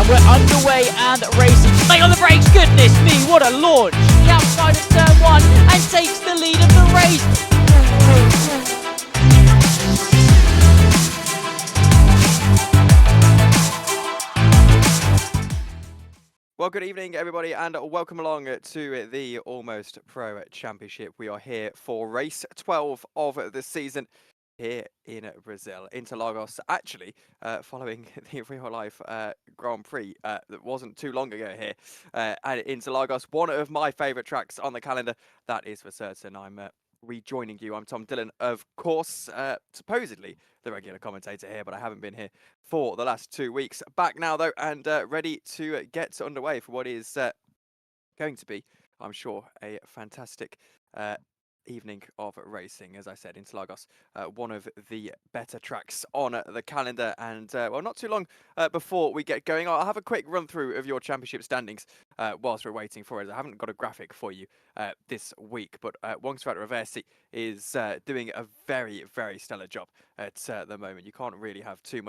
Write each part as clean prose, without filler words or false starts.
and we're underway and racing. Stay on the brakes, goodness me, what a launch! The outside of turn 1 and takes the lead of the race. Well, good evening, everybody, and welcome along to the Almost Pro Championship. We are here for race 12 of the season here in Brazil, Interlagos, actually following the real-life Grand Prix that wasn't too long ago here at Interlagos. One of my favourite tracks on the calendar, that is for certain. I'm rejoining you. I'm Tom Dillon, of course, supposedly the regular commentator here, but I haven't been here for the last 2 weeks. Back now, though, and ready to get underway for what is going to be, I'm sure, a fantastic evening of racing. As I said, Interlagos, one of the better tracks on the calendar, and well, not too long before we get going, I'll have a quick run through of your championship standings whilst we're waiting for it. I haven't got a graphic for you this week, but Wongstrat Reversi is doing a very, very stellar job at the moment. You can't really have too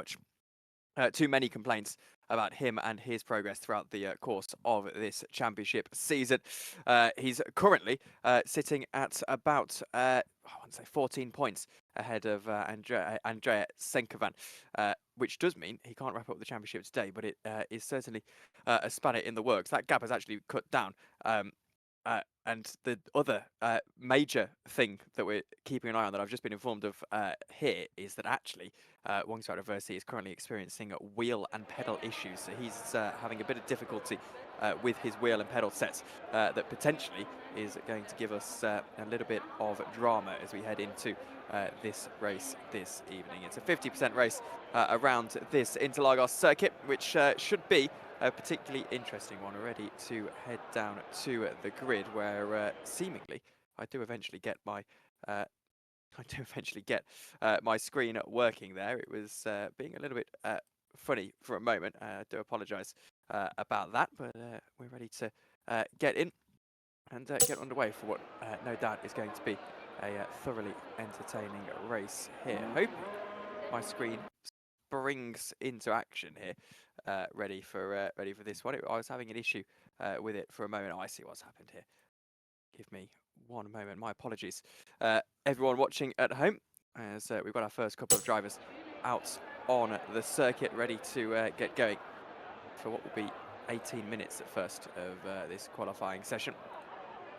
many complaints about him and his progress throughout the course of this championship season. He's currently sitting at about, I want to say 14 points ahead of Andrea Senkovan, which does mean he can't wrap up the championship today, but it is certainly a spanner in the works. That gap has actually cut down. And the other major thing that we're keeping an eye on that I've just been informed of here is that actually Wongstrat Reversi is currently experiencing wheel and pedal issues. So he's having a bit of difficulty with his wheel and pedal sets that potentially is going to give us a little bit of drama as we head into this race this evening. It's a 50% race around this Interlagos circuit, which should be a particularly interesting one. We're ready to head down to the grid, where seemingly I do eventually get my my screen working there. It was being a little bit funny for a moment. I do apologise about that, but we're ready to get in and get underway for what no doubt is going to be a thoroughly entertaining race here. Hoping my screen springs into action here, ready for this one. I was having an issue with it for a moment. Oh, I see what's happened here. Give me one moment. My apologies, everyone watching at home, as we've got our first couple of drivers out on the circuit, ready to get going for what will be 18 minutes at first of this qualifying session.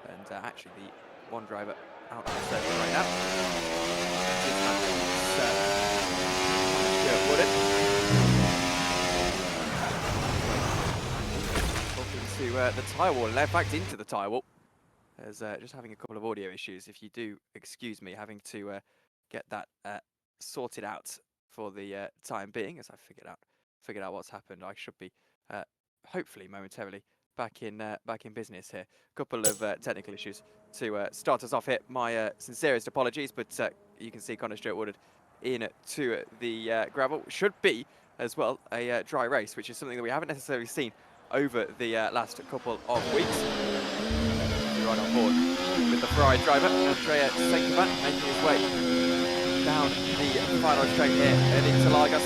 And actually, the one driver out on the circuit right now is Wooded. Talking to the tyre wall, and in fact into the tyre wall. As just having a couple of audio issues. If you do excuse me having to get that sorted out for the time being, as I figured out what's happened, I should be hopefully momentarily back in business here. A couple of technical issues to start us off here. My sincerest apologies, but you can see Connor Stewart Woodard into the gravel. Should be as well a dry race, which is something that we haven't necessarily seen over the last couple of weeks. Right on board with the Ferrari driver, Andrea Senkovan, making his way down the final straight here at Interlagos.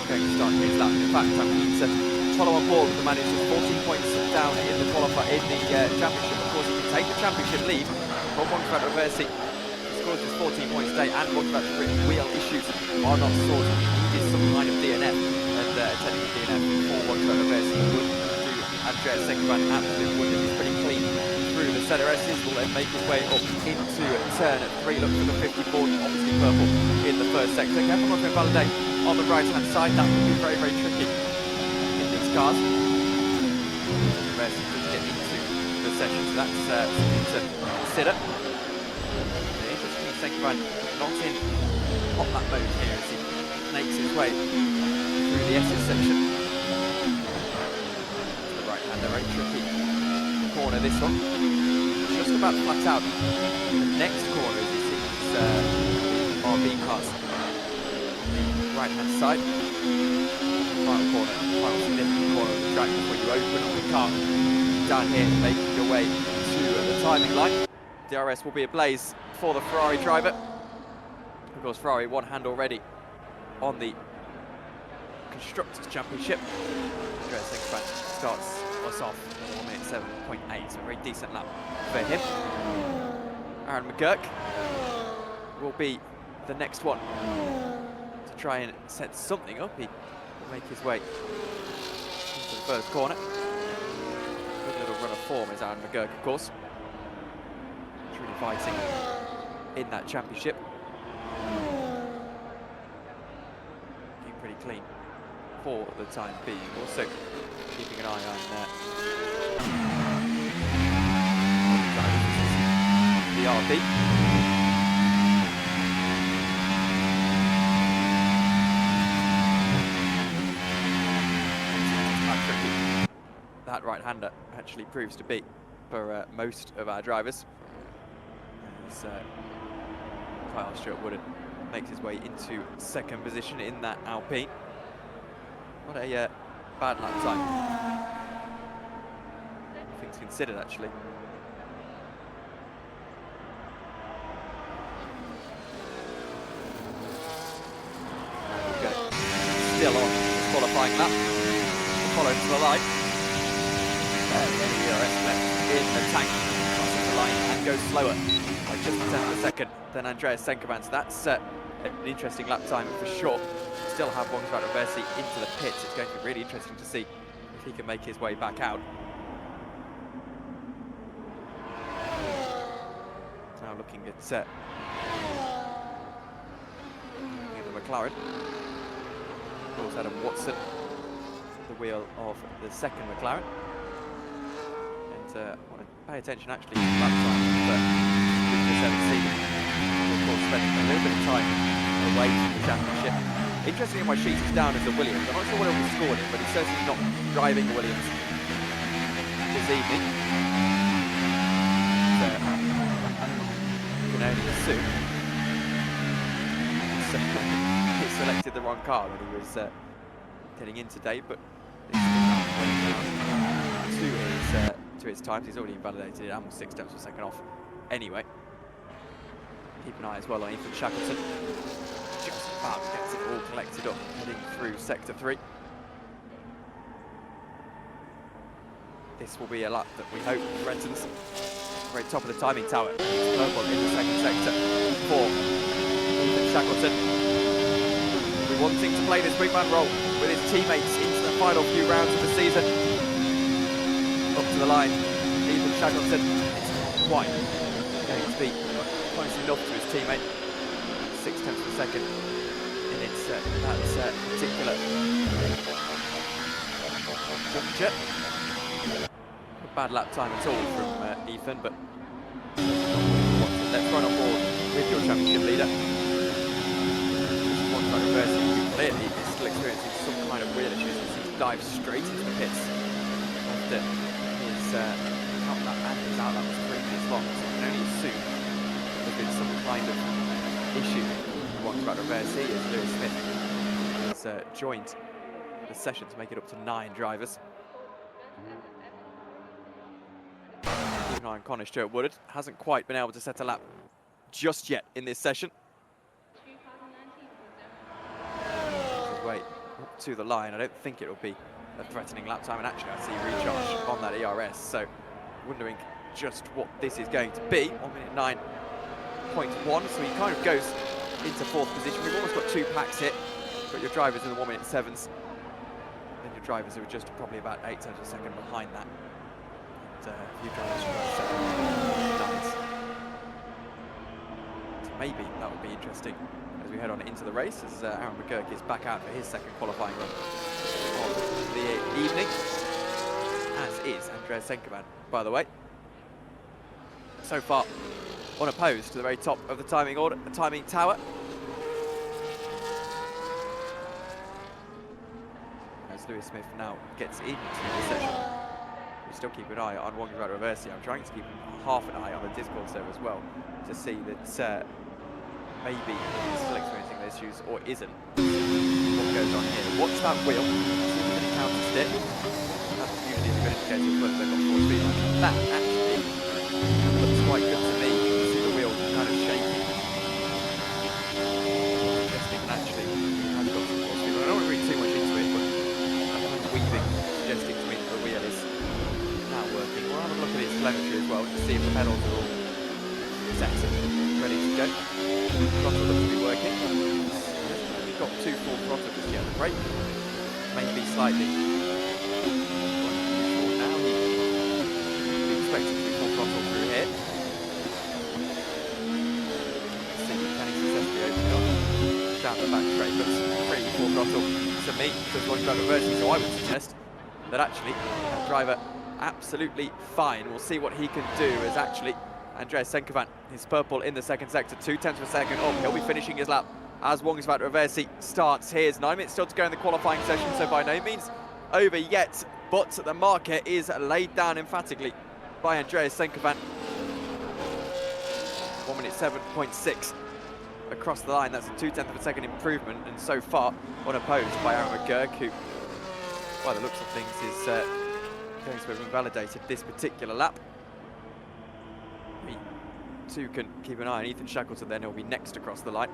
Going to start his lap. In fact, I'm keen to follow on board with the man who's just 14 points down in the championship. Of course, he can take the championship lead from Wongstrat Reversi. He scores just 14 points today, and Wongstrat's wheel issues are not sorted. He needed some kind of DNF, and technical DNF for Wongstrat Reversi would do Andrea Senkovan absolutely wondered. He's pretty clean through the centre S's, will then make his way up into turn 3. Look for the 54, obviously purple in the first sector. Careful not to invalidate on the right hand side. That would be very, very tricky in these cars. The rest doesn't get into the session, so that's something to consider. Interestingly, Senkovan not in hot lap mode here as he makes his way through the S's section. A very tricky corner, this one. Just about flat out. The next corner is his RB cars on the right hand side. Final corner, final significant corner of the track before you open up the car down here, making your way to the timing line. DRS will be ablaze for the Ferrari driver. Of course, Ferrari one hand already on the Constructors' Championship. Andreas Senkerband starts us off at 1 minute 7.8, so a very decent lap for him. Aaron McGurk will be the next one to try and set something up. He will make his way into the first corner. Good little run of form is Aaron McGurk, of course. He's really fighting in that championship. Looking pretty clean for the time being. Also keeping an eye on the RB. That right-hander actually proves to be for most of our drivers. As Kyle Stewart-Woodard makes his way into second position in that Alpine. What a bad lap time. Things considered, actually. Okay. Still on his qualifying lap. Follow to the line. In the tank, crosses the line and goes slower by just a tenth of a second than Andreas Senkerband. So that's an interesting lap time for sure. Still have Wongsuat Reversi into the pits. It's going to be really interesting to see if he can make his way back out. Now looking at the McLaren. Of course, Adam Watson, the wheel of the second McLaren. I want to pay attention actually to lap time, but this season, of course, spent a little bit of time away from the championship. Interestingly, my sheet is down as a Williams. I'm not sure what he'll be scoring, but he's certainly not driving the Williams this evening. So, you can only assume he selected the wrong car when he was getting in today, but to his times, he's already invalidated it, almost 6 tenths of a second off anyway. Keep an eye as well on Ethan Shackleton. Just about gets it all collected up, heading through sector 3. This will be a lap that we hope Brenton's very top of the timing tower. Purple in the second sector for Ethan Shackleton. We're wanting to play this wingman role with his teammates into the final few rounds of the season. Up to the line, Ethan Shackleton is quite going to be close enough to his teammate. 6 tenths of a second in its that particular juncture. Not a bad lap time at all from Ethan, but let's run on board with your championship leader. One try reversing, clearly is still experiencing some kind of wheel issues as he dives straight into the pits after his outlap and his outlap was 3 minutes long, so you can only assume there's been some kind of issue. One try reversing as Lewis Smith has joined the session to make it up to 9 drivers. Keep an eye on Connor Stewart-Woodard. Hasn't quite been able to set a lap just yet in this session. His way up to the line. I don't think it will be a threatening lap time, and actually I see recharge on that ERS, so wondering just what this is going to be. 1 minute 9.1, so he kind of goes into 4th position. We've almost got 2 packs here. You've got your drivers in the 1 minute 7s, and your drivers who are just probably about 8 tenths of a second behind that. And a few drivers from about 7 9s. So maybe that would be interesting as we head on into the race, as Aaron McGurk is back out for his second qualifying run of the evening, as is Andreas Senkerband, by the way. So far, unopposed to the very top of the timing order, the timing tower. As Lewis Smith now gets into the session, we still keep an eye on Wongsuat Reversi. I'm trying to keep half an eye on the Discord server as well to see that maybe he's still experiencing the issues or isn't. What goes on here? Watch that wheel. See if it counters it. That's usually a good indicator of whether they've got 4 speed line. That actually looks quite good to me. You can see the wheel kind of shaking. Suggesting that actually has got some 4 speed line. I don't want to read too much into it, but to see if the pedals are all set, ready to go. Throttle looks to be working. He's got 2 full throttle just yet. The brake may be slightly now. He's expected to be full throttle through here. Let's see, can he successfully open up down the back straight? Looks pretty full throttle to me. Just one driver reversing, so I would suggest that actually that driver absolutely fine. We'll see what he can do as actually Andreas Senkovan is purple in the second sector, 0.2 of a second off. He'll be finishing his lap as Wongsvat Reversi starts. Here's 9 minutes still to go in the qualifying session, so by no means over yet, but the marker is laid down emphatically by Andreas Senkovan. 1 minute 7.6 across the line. That's a 0.2 of a second improvement, and so far unopposed by Aaron McGurk, who, by the looks of things, is going to have invalidated this particular lap. We too can keep an eye on Ethan Shackleton, then he'll be next across the line.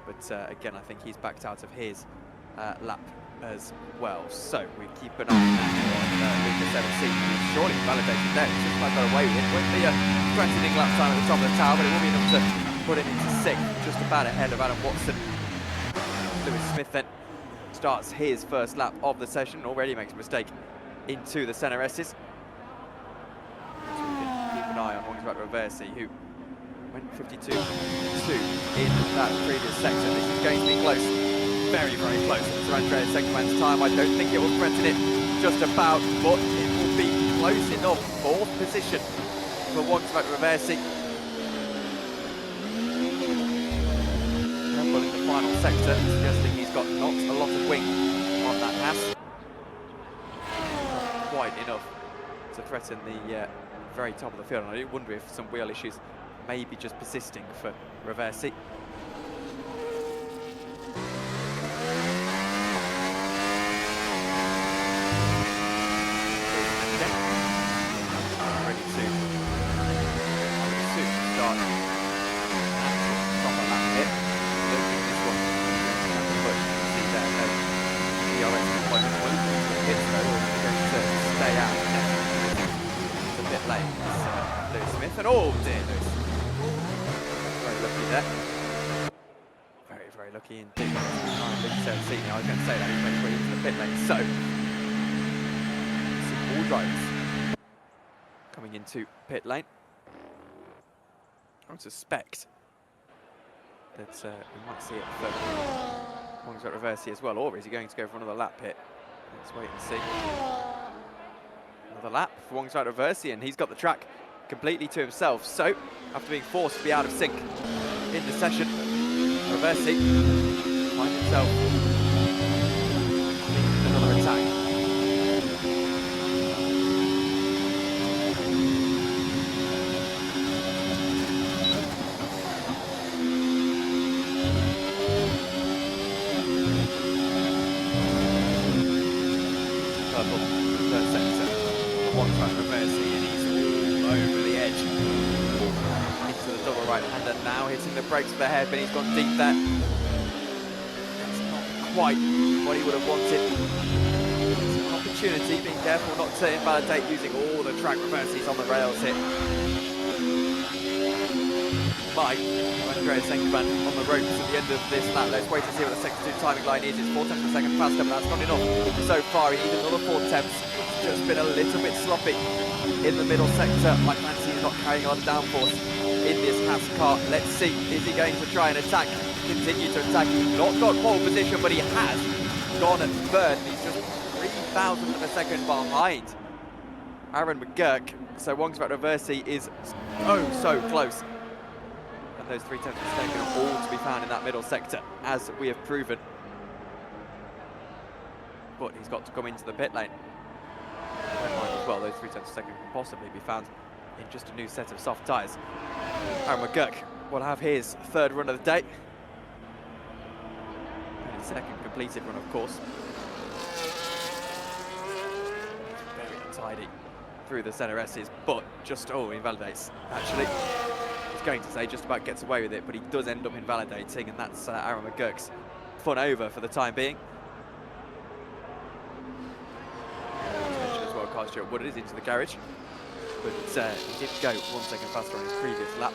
But again, I think he's backed out of his lap as well. So we keep an eye on Lucas 17, who's surely validated there. He's just about got away with it. Won't be a threatening lap time at the top of the tower, but it will be enough to put him into 6th, just about ahead of Adam Watson. Lewis Smith then starts his first lap of the session, already makes a mistake into the centre S's. So we can keep an eye on Wongsvat Reversi, who went 52.2 in that previous sector. This is going to be close, very, very close to Andreas Senkovan's time. I don't think it will threaten it just about, but it will be close enough. 4th position for Wongsvat Reversi. But in the final sector, suggesting he's got not a lot of wing on that pass. Quite enough to threaten the very top of the field, and I do wonder if some wheel issues may be just persisting for Reversi. Ready to start proper lap hit. Look at this one. See there, no DRS deployment. Hits though, or they're going to stay out. It's a bit late. Lewis Smith, and oh dear, Lewis. Very lucky there. Very, very lucky indeed. I was going to say that he went into the pit lane. So, see all drivers coming into pit lane. I would suspect that we might see it for Wongsvat Reversi as well, or is he going to go for another lap hit? Let's wait and see. Another lap for Wongsvat Reversi, and he's got the track completely to himself. So, after being forced to be out of sync in the session, Reversi finds himself in another attack. Purple, third sector, Wongsvat Reversi, and he's over the edge. Into the double right-hander now, hitting the brakes with the hairpin. He's gone deep there. That's not quite what he would have wanted. It's an opportunity, being careful not to invalidate using all the track reversies on the rails here. By Andreas Senkovan on the ropes at the end of this lap. Let's wait to see what the sector 2 timing line is. It's 4 tenths per second faster, but that's not enough so far. He needs another 4 tenths. It's just been a little bit sloppy in the middle sector. I fancy he's not carrying a lot of downforce in this Haas car. Let's see, is he going to try and attack, continue to attack? He's not got pole position, but he has gone at 3rd. He's just 0.003 of a second behind Aaron McGurk. So Wongsvat Reversi is so close. And those 0.3 of a second are all to be found in that middle sector, as we have proven. But he's got to come into the pit lane. As well, those 0.3 of a second can possibly be found in just a new set of soft tyres. Aaron McGurk will have his 3rd run of the day. And his 2nd completed run, of course. Very untidy through the centre S's, but just, he invalidates, actually. I was going to say just about gets away with it, but he does end up invalidating, and that's Aaron McGurk's fun over for the time being. As well, Stuart Wood is into the garage. but he did go 1 second faster on his previous lap.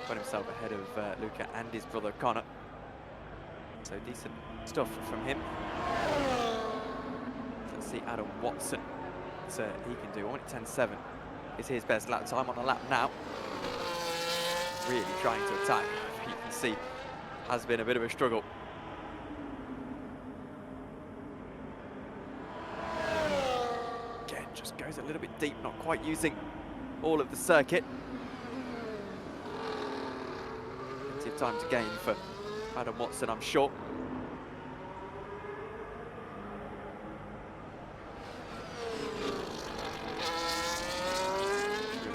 Got himself ahead of Luca and his brother Connor. So decent stuff from him. Let's see Adam Watson what he can do. 1:10.7 is his best lap time on the lap now. Really trying to attack. You can see has been a bit of a struggle. Again, just goes a little bit deep, not quite using all of the circuit. Plenty of time to gain for Adam Watson, I'm sure.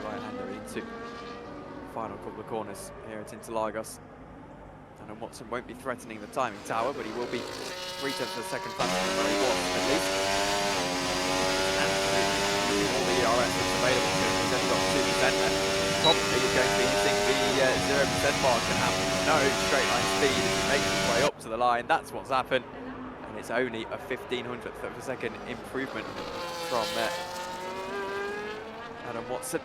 Right-hander into final couple of corners here at Interlagos. Adam Watson won't be threatening the timing tower, but he will be 3/10 of a second faster than where he was, at least. And all the ERS that's available to him, he's only got 2%, and probably is going to be hitting the 0% mark and have no straight line speed as he makes his way up to the line. That's what's happened, and it's only a 1/1500th of a second improvement from Adam Watson.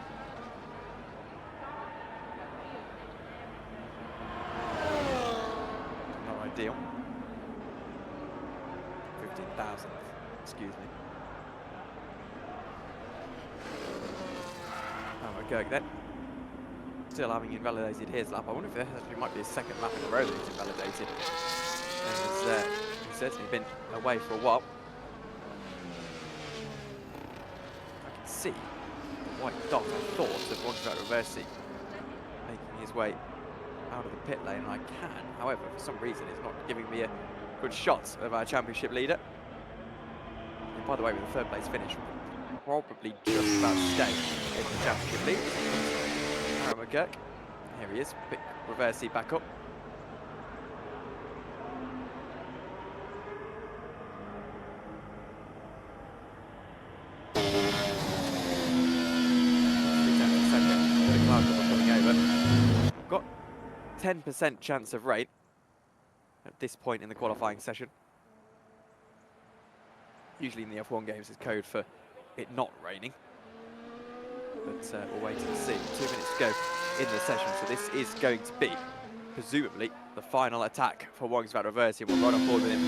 Deal. 15,000th, excuse me. Kirk then. Still having invalidated his lap. I wonder if there actually might be a second lap in a row that he's invalidated. As, he's certainly been away for a while. I can see the white dot, I thought, of Boldero reversing, making his way out of the pit lane, and I can. However, for some reason, it's not giving me a good shot of our championship leader. And by the way, with the third place finish, probably just about to stay in the championship lead. Aaron McGurk, here he is, pick Reversi back up. Got 10% chance of rain at this point in the qualifying session. Usually in the F1 games is code for it not raining. But we'll wait and see. 2 minutes to go in the session, so this is going to be, presumably, the final attack for Wongsvat Reversi. We'll run on board with him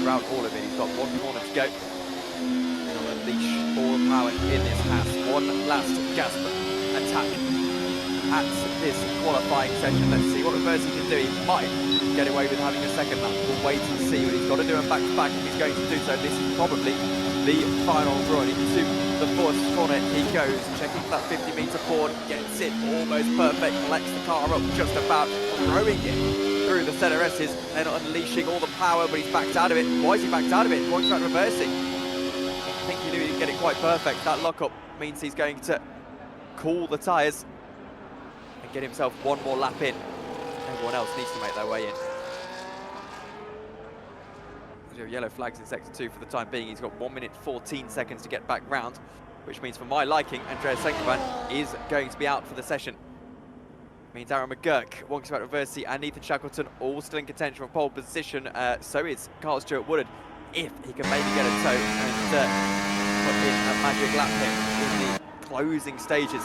throughout all of it. He's got 1 corner to go. He'll unleash all the power in this Haas. One last gasp attack at this qualifying session. Let's see what Reversi can do. He might get away with having a second lap. We'll wait and see what he's got to do, and back to back if he's going to do so. This is probably the final run into the fourth corner. He goes, checking that 50-meter board, gets it almost perfect, collects the car up just about, throwing it through the center S's, then unleashing all the power, but he's backed out of it. Why is he backed out of it? Why is that reversing? I think he knew he'd get it quite perfect. That lockup means he's going to cool the tyres and get himself 1 more lap in. Everyone else needs to make their way in. Yellow flags in sector 2 for the time being. He's got 1 minute 14 seconds to get back round, which means for my liking, Andreas Senkovan is going to be out for the session. Means Aaron McGurk, Wongsvat Reversi and Ethan Shackleton all still in contention for pole position. So is Carl Stewart Woodard, if he can maybe get a toe and put in a magic lap hit in the closing stages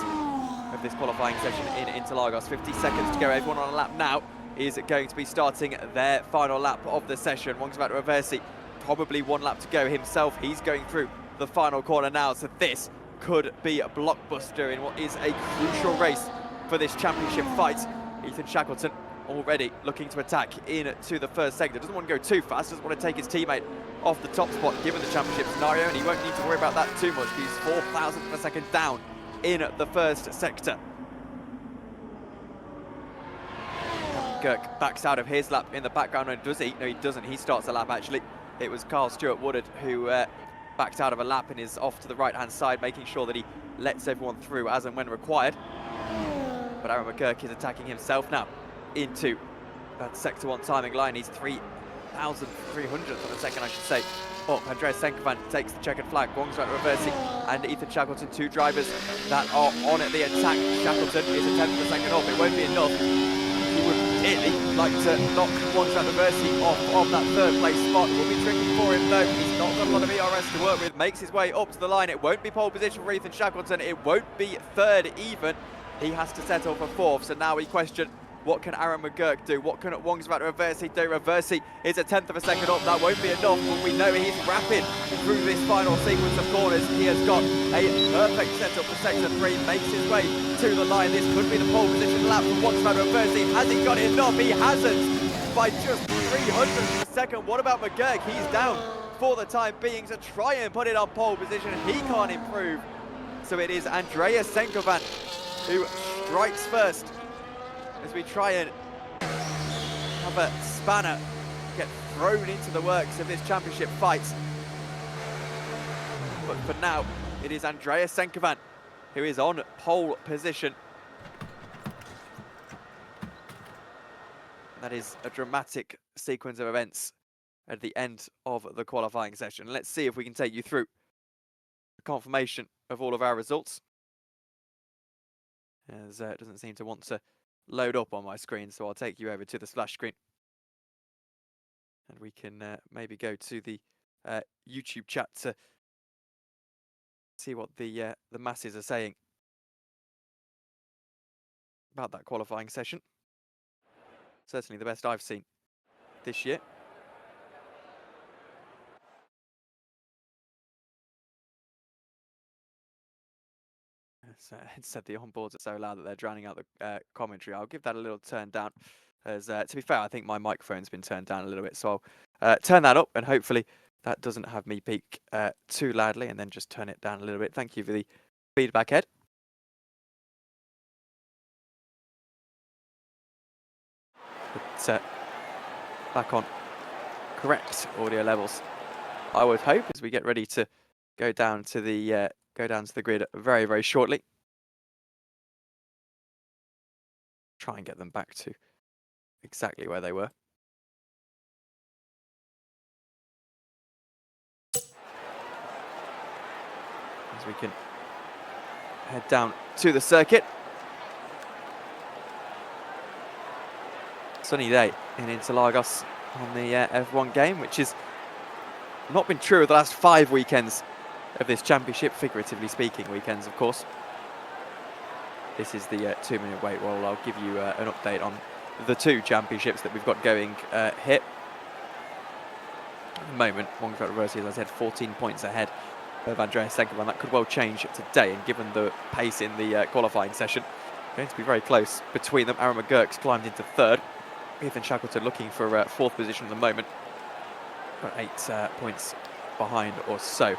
of this qualifying session in Interlagos. 50 seconds to go. Everyone on a lap now is going to be starting their final lap of the session. Wongsvat Reversi, probably 1 lap to go himself. He's going through the final corner now, so this could be a blockbuster in what is a crucial race for this championship fight. Ethan Shackleton already looking to attack into the first sector. Doesn't want to go too fast, doesn't want to take his teammate off the top spot given the championship scenario, and he won't need to worry about that too much. He's 4,000th of a second down in the first sector. Kirk backs out of his lap in the background, and does he? No, he doesn't. He starts the lap, actually. It was Carl Stewart Woodard who backed out of a lap and is off to the right-hand side, making sure that he lets everyone through as and when required. But Aaron McGurk is attacking himself now into that sector 1 timing line. He's 3,300th of a second, I should say. Up, Andreas Senkovan takes the checkered flag. Wongsvat Reversi and Ethan Shackleton, 2 drivers that are on at the attack. Shackleton is a 10th of a second off. It won't be enough. He would ideally like to knock One-Shot University off of that third place spot. It will be tricky for him though. He's not got a lot of ERS to work with. Makes his way up to the line. It won't be pole position for Ethan Shackleton. It won't be third even. He has to settle for fourth. So now we question, what can Aaron McGurk do? What can Wongsvat Reversi do? Reversi is a tenth of a second up. That won't be enough, but we know he's rapid through this final sequence of corners. He has got a perfect setup for sector 3, makes his way to the line. This could be the pole position lap for Wongsvat Reversi. Has he got enough? He hasn't, by just 300th of a second. What about McGurk? He's down for the time being, so try and put it on pole position. He can't improve. So it is Andreas Senkovan who strikes first, as we try and have a spanner get thrown into the works of this championship fight. But for now, it is Andreas Senkovan who is on pole position. That is a dramatic sequence of events at the end of the qualifying session. Let's see if we can take you through a confirmation of all of our results, as it doesn't seem to want to load up on my screen, so I'll take you over to the splash screen and we can maybe go to the YouTube chat to see what the masses are saying about that qualifying session. Certainly the best I've seen this year. It said the onboards are so loud that they're drowning out the commentary. I'll give that a little turn down, as to be fair, I think my microphone's been turned down a little bit, so I'll turn that up, and hopefully that doesn't have me peak too loudly, and then just turn it down a little bit. Thank you for the feedback, Ed. But back on correct audio levels, I would hope, as we get ready to go down to the grid very, very shortly. Try and get them back to exactly where they were. As we can head down to the circuit. Sunny day in Interlagos on the F1 game, which has not been true of the last 5 weekends of this championship, figuratively speaking weekends, of course. This is the 2-minute wait roll. I'll give you an update on the 2 championships that we've got going here. At the moment, Wongsvat Reversi, as I said, 14 points ahead of Andreas Senkovan. That could well change today, and given the pace in the qualifying session, going to be very close between them. Aaron McGurk's climbed into 3rd. Ethan Shackleton looking for 4th position at the moment, but 8 points behind or so.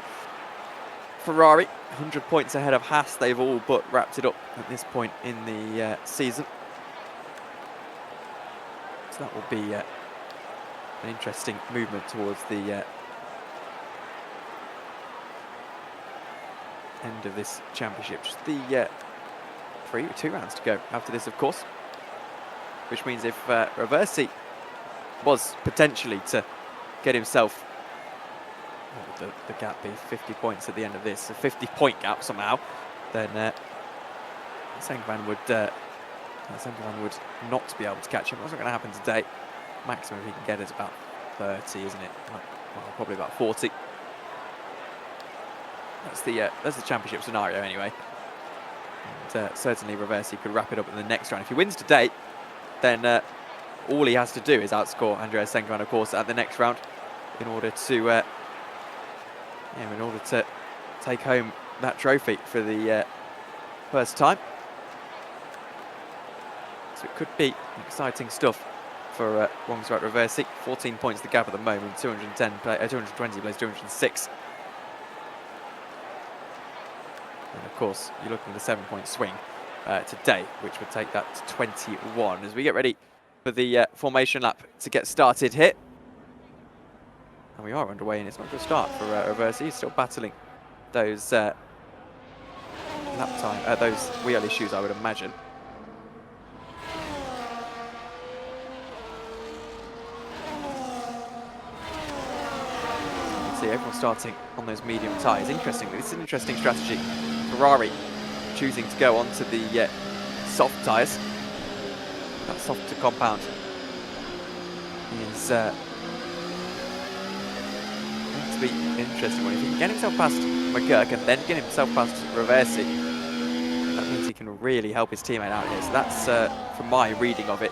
Ferrari, 100 points ahead of Haas. They've all but wrapped it up at this point in the season. So that will be an interesting movement towards the end of this championship. Just the 2 rounds to go after this, of course. Which means if Reversi was potentially to get himself, what would the gap be, 50 points at the end of this, a 50-point gap somehow, then Senkovan would not be able to catch him. That's not going to happen today. Maximum he can get is about 30, isn't it? Well, probably about 40. That's the championship scenario anyway. And certainly Reversi could wrap it up in the next round. If he wins today, then all he has to do is outscore Andreas Senkovan, of course, at the next round in order to take home that trophy for the first time. So it could be exciting stuff for Wongsvat Reversi. 14 points the gap at the moment, 220 plays 206. And of course, you're looking at a 7-point swing today, which would take that to 21. As we get ready for the formation lap to get started here. And we are underway, and it's not a good start for Reversi. He's still battling those lap time, those wheel issues, I would imagine. You can see everyone starting on those medium tyres. Interestingly, this is an interesting strategy. Ferrari choosing to go onto the soft tyres. that soft to compound is going to be an interesting one. If he can get himself past McGurk and then get himself past Reversi, that means he can really help his teammate out here. So that's, from my reading of it,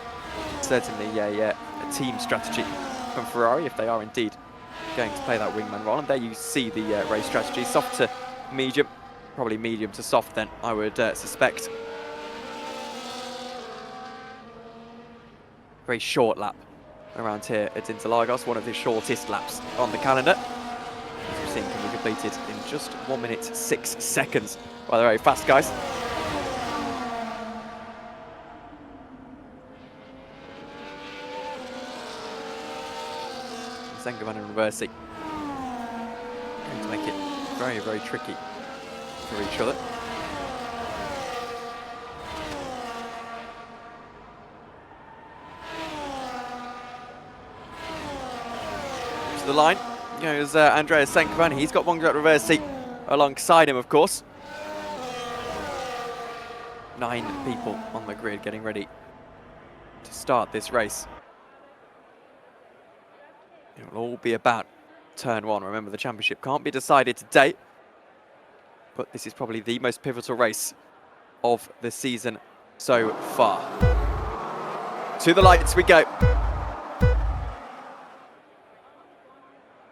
certainly a team strategy from Ferrari, if they are indeed going to play that wingman role. And there you see the race strategy, soft to medium, probably medium to soft then, I would suspect. Very short lap around here at Interlagos, one of the shortest laps on the calendar. As we've seen, can be completed in just 1 minute 6 seconds. Well, they're very fast, guys. Sengovan and Reversi going to make it very, very tricky for each other. To the line goes Andreas Sengovan. He's got Wonga at Reversi alongside him, of course. 9 people on the grid getting ready to start this race. It will all be about turn 1. Remember, the championship can't be decided today, but this is probably the most pivotal race of the season so far. To the lights we go.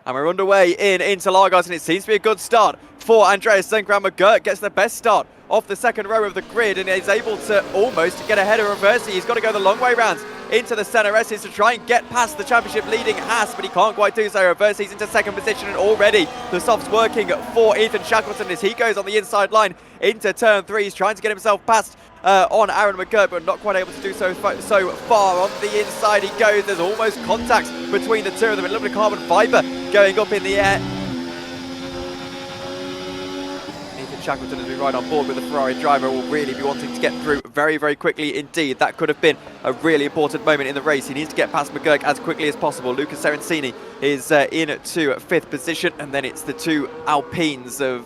And we're underway in Interlagos, and it seems to be a good start for Andreas Sengovan. McGurk gets the best start off the second row of the grid and is able to almost get ahead of Reversi. He's got to go the long way round into the center S's to try and get past the championship leading Haas, but he can't quite do so. Reversi's into second position, and already the soft's working for Ethan Shackleton as he goes on the inside line into turn 3. He's trying to get himself past on Aaron McGurk, but not quite able to do so far. On the inside he goes. There's almost contact between the two of them. A little bit of carbon fiber going up in the air. Ethan Shackleton, as we ride on board with the Ferrari driver, will really be wanting to get through very, very quickly indeed. That could have been a really important moment in the race. He needs to get past McGurk as quickly as possible. Lucas Serencini is into 5th position, and then it's the two Alpines of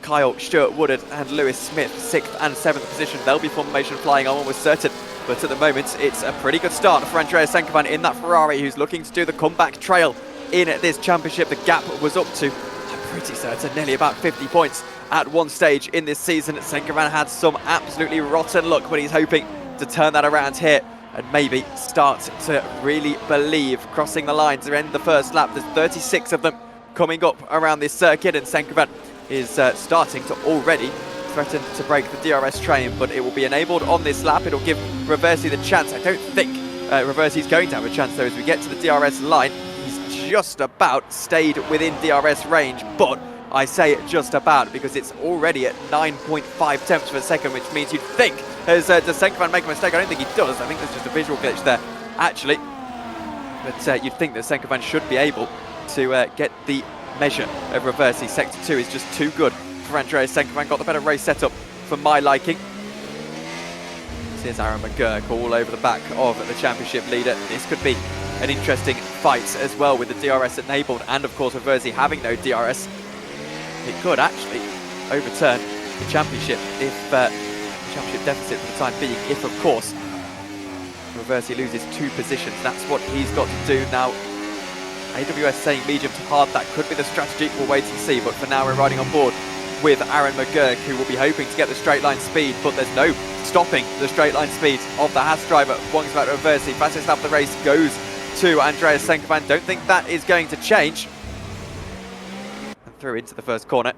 Kyle Stewart-Woodard and Lewis Smith, 6th and 7th position. They'll be formation flying on, was certain. But at the moment, it's a pretty good start for Andreas Sengovan in that Ferrari, who's looking to do the comeback trail in this championship. The gap was up to, I'm pretty certain, nearly about 50 points at one stage in this season. Sengovan had some absolutely rotten luck, but he's hoping to turn that around here and maybe start to really believe. Crossing the line to end the first lap. There's 36 of them coming up around this circuit, and Sengovan is starting to already threaten to break the DRS train, but it will be enabled on this lap. It'll give Reversi the chance. I don't think Reversi's going to have a chance, though, as we get to the DRS line. He's just about stayed within DRS range, but I say just about because it's already at 9.5 tenths per second, which means you'd think, does Sengovan make a mistake? I don't think he does. I think there's just a visual glitch there, actually. But you'd think that Sengovan should be able to get the measure of Reversi. Sector 2 is just too good for Andreas Sengovan. Got the better race setup for my liking. Here's Aaron McGurk all over the back of the championship leader. This could be an interesting fight as well with the DRS enabled, and of course Reversi having no DRS. It could actually overturn the championship if championship deficit for the time being, if of course Reversi loses 2 positions. That's what he's got to do now. AWS saying medium to hard, that could be the strategy. We'll wait and see, but for now we're riding on board with Aaron McGurk, who will be hoping to get the straight line speed, but there's no stopping the straight line speed of the Haas driver. Wong's about Reversi. Fastest lap of the race goes to Andreas Sengovan. Don't think that is going to change. And through into the first corner.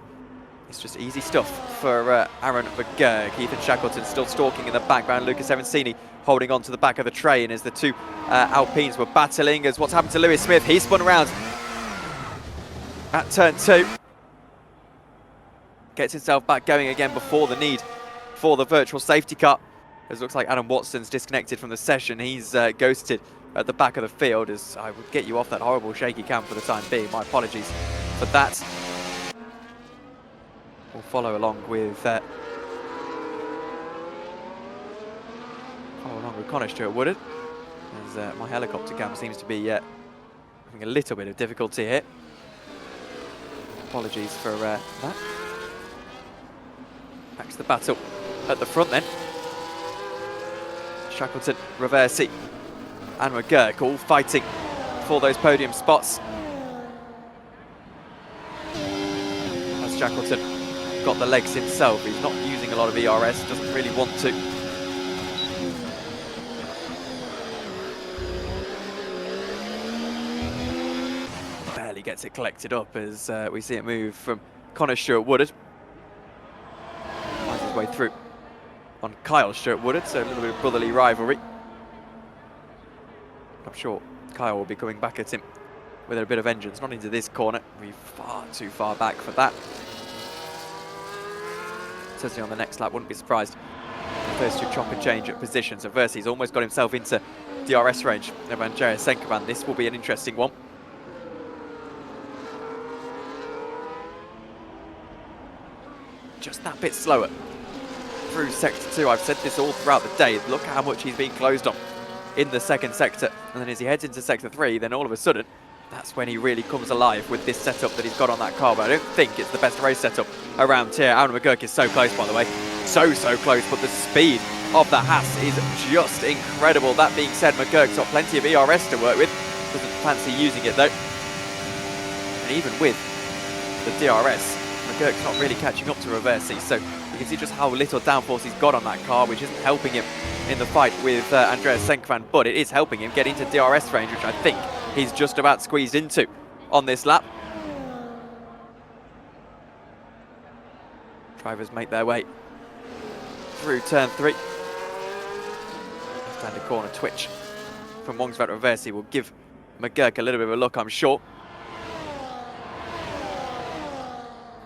It's just easy stuff for Aaron McGurk. Ethan Shackleton still stalking in the background. Lucas Serencini holding on to the back of the train as the two Alpines were battling. As what's happened to Lewis Smith, he spun around at turn 2. Gets himself back going again before the need for the virtual safety car. As it looks like Adam Watson's disconnected from the session. He's ghosted at the back of the field, as I would get you off that horrible shaky cam for the time being. My apologies for that. We'll follow along with Connor Stewart-Woodard, as my helicopter cam seems to be having a little bit of difficulty here. Apologies for that. Back to the battle at the front then. Shackleton, Reversi and McGurk all fighting for those podium spots. As Shackleton got the legs himself, he's not using a lot of ERS, doesn't really want to. Barely gets it collected up as we see it move from Connor Stewart-Woodard. Finds his way through on Kyle Stewart-Woodard, so a little bit of brotherly rivalry. I'm sure Kyle will be coming back at him with a bit of vengeance, not into this corner. We're far too far back for that. Certainly on the next lap, wouldn't be surprised if those two chop and change at positions. So Versi's almost got himself into DRS range of Andreas Senkovan. This will be an interesting one. Just that bit slower through sector 2. I've said this all throughout the day. Look how much he's being closed on in the second sector. And then as he heads into sector 3, then all of a sudden, that's when he really comes alive with this setup that he's got on that car. But I don't think it's the best race setup around here. Aaron McGurk is so close, by the way. So close, but the speed of the Haas is just incredible. That being said, McGurk's got plenty of ERS to work with. Doesn't fancy using it, though. And even with the DRS, McGurk's not really catching up to Reversi. So you can see just how little downforce he's got on that car, which isn't helping him in the fight with Andreas Senkovan, but it is helping him get into DRS range, which I think he's just about squeezed into on this lap. Drivers make their way through turn 3. Left-handed corner twitch from Wongsvat Reversi will give McGurk a little bit of a look, I'm sure.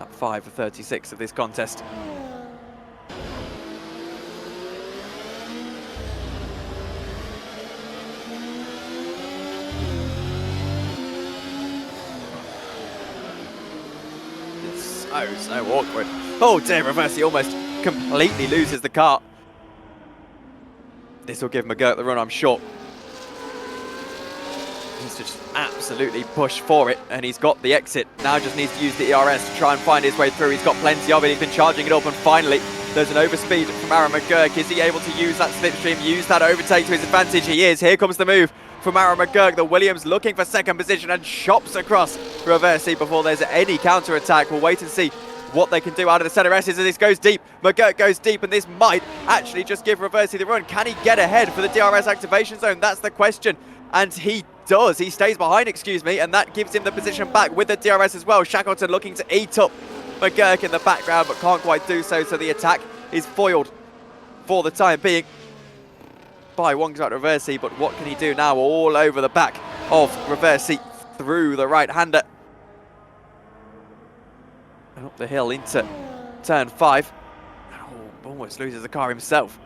Lap 5 of 36 of this contest. So awkward. Oh dear, Reversi almost completely loses the car. This will give McGurk the run, I'm sure. He's just absolutely pushed for it, and he's got the exit. Now just needs to use the ERS to try and find his way through. He's got plenty of it, he's been charging it up, and finally there's an overspeed from Aaron McGurk. Is he able to use that slipstream, use that overtake to his advantage? He is. Here comes the move from Aaron McGurk. The Williams looking for second position and chops across Reversi before there's any counter-attack. We'll wait and see what they can do out of the center S's as this goes deep. McGurk goes deep, and this might actually just give Reversi the run. Can he get ahead for the DRS activation zone? That's the question. And he does. He stays behind, excuse me, and that gives him the position back with the DRS as well. Shackleton looking to eat up McGurk in the background, but can't quite do so, so the attack is foiled for the time being by Wongsvat Reversi. But what can he do now? All over the back of Reversi through the right-hander. And up the hill into turn 5. Oh, almost loses the car himself.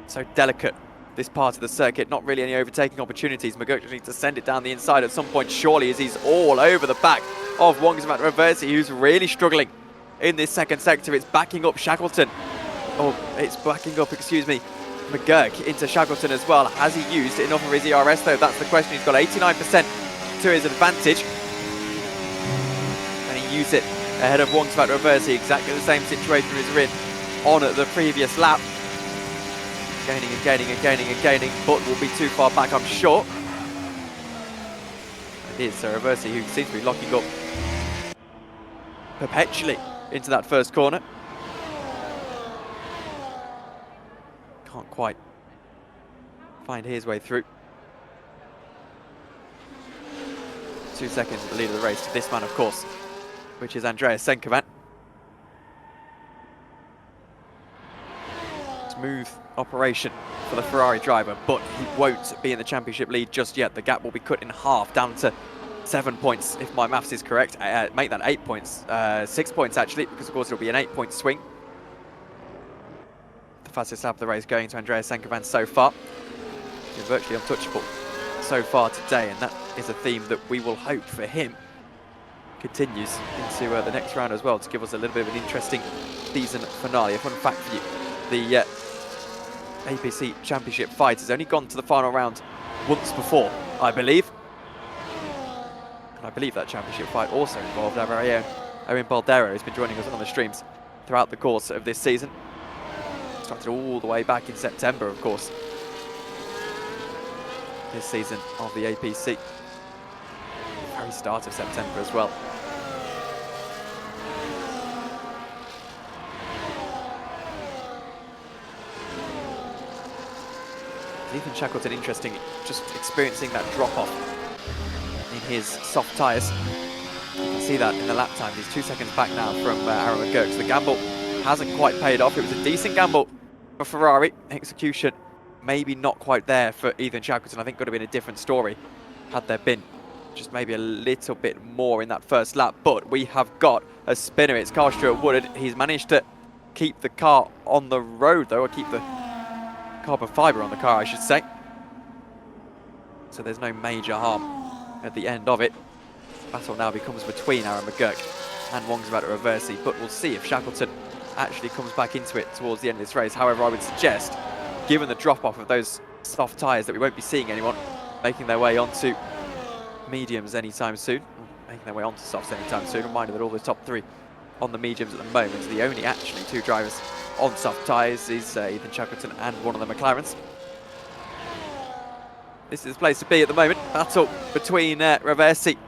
So delicate, this part of the circuit. Not really any overtaking opportunities. McGurk just needs to send it down the inside at some point, surely, as he's all over the back of Wongsvat Reversi, who's really struggling in this second sector. It's backing up Shackleton. Oh, it's backing up, excuse me, McGurk into Shackleton as well. Has he used enough of his ERS, though? That's the question. He's got 89% to his advantage. And he used it ahead of Wongsvat Reversi, exactly the same situation as we're in on the previous lap. Gaining and gaining and gaining and gaining, but will be too far back, I'm sure. It is Reversi who seems to be locking up perpetually into that first corner. Can't quite find his way through. 2 seconds at the lead of the race to this man, of course, which is Andreas Senkovan. Smooth operation for the Ferrari driver, but he won't be in the championship lead just yet. The gap will be cut in half, down to 7 points, if my maths is correct. Make that 8 points, 6 points actually, because of course it'll be an 8-point swing. The fastest lap of the race going to Andreas Senkovan so far. He's virtually untouchable so far today, and that is a theme that we will hope for him continues into the next round as well, to give us a little bit of an interesting season finale. A fun fact for you, the APC Championship fight has only gone to the final round once before, I believe. And I believe that championship fight also involved our very own Owen Boldero, who's been joining us on the streams throughout the course of this season. Started all the way back in September, of course, this season of the APC. Very start of September as well. Ethan Shackleton, interesting, just experiencing that drop-off in his soft tyres. You can see that in the lap time. He's 2 seconds back now from Aaron McGurk. So the gamble hasn't quite paid off. It was a decent gamble for Ferrari. Execution maybe not quite there for Ethan Shackleton. I think could have been a different story had there been just maybe a little bit more in that first lap. But we have got a spinner. It's Carl Stewart Woodard. He's managed to keep the car on the road, though, or keep the carbon fibre on the car, I should say. So there's no major harm at the end of it. Battle now becomes between Aaron McGurk and Wong's Reversi, but we'll see if Shackleton actually comes back into it towards the end of this race. However, I would suggest, given the drop-off of those soft tyres, that we won't be seeing anyone making their way onto mediums anytime soon, making their way onto softs anytime soon. Reminder that all the top three on the mediums at the moment, the only actually two drivers on soft tyres is Ethan Shackleton and one of the McLarens. This is the place to be at the moment. Battle between Reversi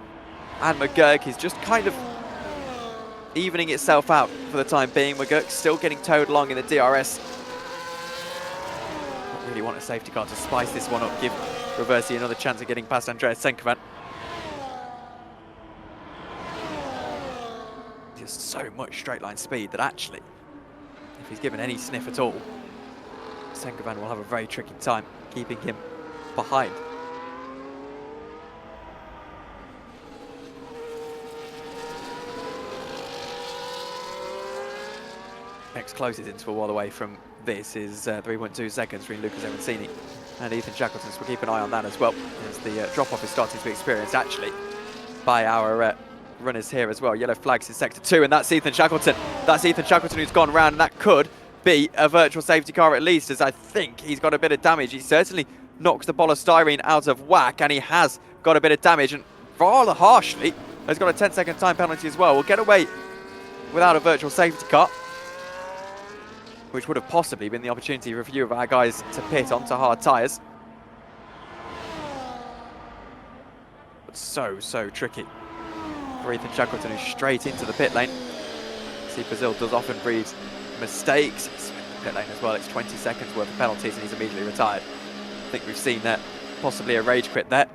and McGurk is just kind of evening itself out for the time being. McGurk's still getting towed along in the DRS. I really want a safety car to spice this one up, give Reversi another chance of getting past Andreas Senkovan. Just so much straight line speed that actually, if he's given any sniff at all, Senkovan will have a very tricky time keeping him behind. Next closest interval all the way from this is 3.2 seconds between Lucas Evansini and Ethan Shackleton, so we'll keep an eye on that as well, as the drop-off is starting to be experienced actually by our runners here as well. Yellow flags in sector 2, and that's Ethan Shackleton. That's Ethan Shackleton who's gone round, and that could be a virtual safety car at least, as I think he's got a bit of damage. He certainly knocks the polystyrene out of whack, and he has got a bit of damage, and rather harshly has got a 10-second time penalty as well. We'll get away without a virtual safety car, which would have possibly been the opportunity for a few of our guys to pit onto hard tyres. But so tricky for Ethan Shackleton, who's straight into the pit lane. See, Brazil does often breed mistakes. He's in the pit lane as well. It's 20 seconds worth of penalties and he's immediately retired. I think we've seen that possibly a rage quit there.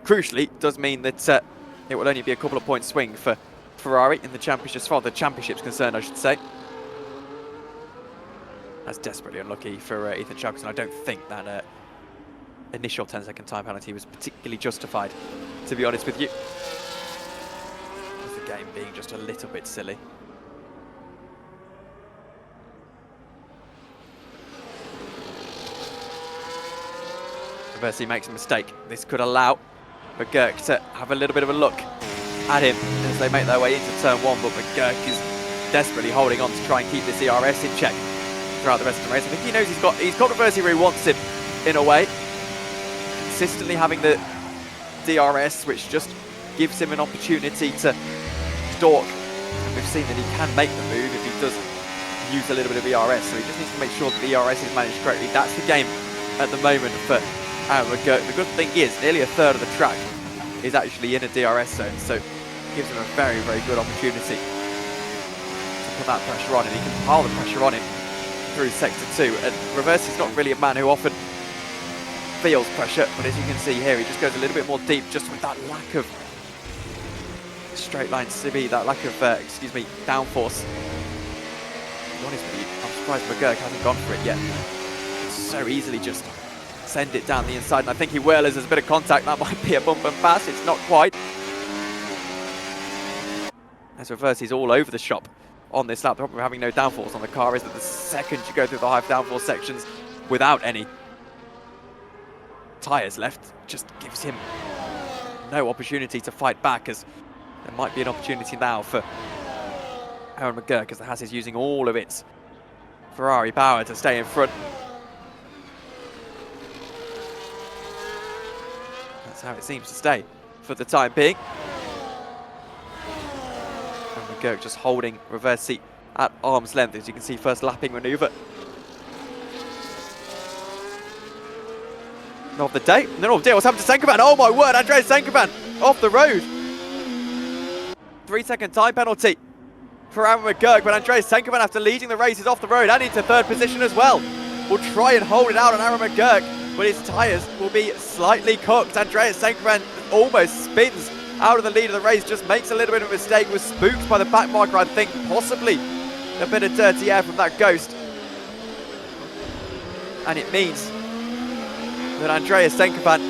Crucially, does mean that it will only be a couple of points swing for Ferrari in the championship, as far as the championship's concerned, I should say. That's desperately unlucky for Ethan Shackleton. I don't think that initial 10-second time penalty was particularly justified, to be honest with you. With the game being just a little bit silly. Reversi makes a mistake. This could allow McGurk to have a little bit of a look at him as they make their way into turn 1, but McGurk is desperately holding on to try and keep this ERS in check throughout the rest of the race. I think he knows he's got Reversi where he wants him in a way. Consistently having the DRS, which just gives him an opportunity to stalk. And we've seen that he can make the move if he does use a little bit of ERS, so he just needs to make sure that the ERS is managed correctly. That's the game at the moment for Aaron McGurk. The good thing is, nearly a third of the track is actually in a DRS zone, so it gives him a very good opportunity to put that pressure on, and he can pile the pressure on him through sector 2. And Reversi's not really a man who often feels pressure, but as you can see here, he just goes a little bit more deep, just with that lack of straight line speed, that lack of, downforce. To be honest with you, I'm surprised McGurk hasn't gone for it yet. So easily just send it down the inside, and I think he will as there's a bit of contact. That might be a bump and pass. It's not quite. As Reversi's all over the shop on this lap. The problem with having no downforce on the car is that the second you go through the high downforce sections without any tyres left, just gives him no opportunity to fight back, as there might be an opportunity now for Aaron McGurk, as the Haas is using all of its Ferrari power to stay in front. That's how it seems to stay for the time being. And McGurk just holding Reversi at arm's length, as you can see, first lapping manoeuvre. of the day. No, dear, what's happened to Senkovan? Oh my word, Andreas Senkovan off the road. 3-second time penalty for Aaron McGurk, but Andreas Senkovan, after leading the race, is off the road and into third position as well. Will try and hold it out on Aaron McGurk, but his tyres will be slightly cooked. Andreas Senkovan almost spins out of the lead of the race, just makes a little bit of a mistake, was spooked by the back marker, I think, possibly a bit of dirty air from that ghost. And it means that Andreas Senkovan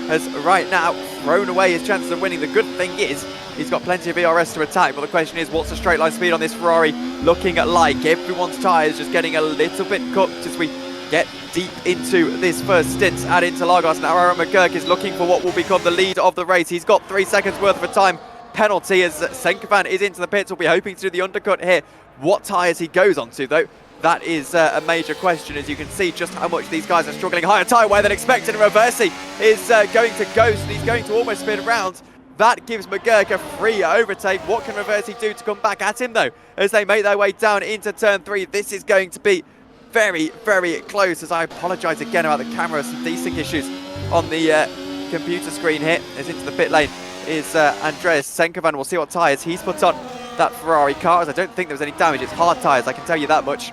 has right now thrown away his chances of winning. The good thing is he's got plenty of ERS to attack, but the question is, what's the straight line speed on this Ferrari looking like? Everyone's tyres just getting a little bit cooked as we get deep into this first stint at Interlagos. Now Aaron McGurk is looking for what will become the lead of the race. He's got 3 seconds worth of a time penalty as Senkovan is into the pits. Will be hoping to do the undercut here. What tyres he goes onto though, that is a major question, as you can see just how much these guys are struggling. Higher tyre wear than expected, and Reversi is going to ghost, and he's going to almost spin around. That gives McGurk a free overtake. What can Reversi do to come back at him though, as they make their way down into turn 3? This is going to be very, very close, as I apologise again about the camera, some desync issues on the computer screen here. As into the pit lane is Andreas Senkovan. We'll see what tyres he's put on that Ferrari car, as I don't think there was any damage. It's hard tyres, I can tell you that much.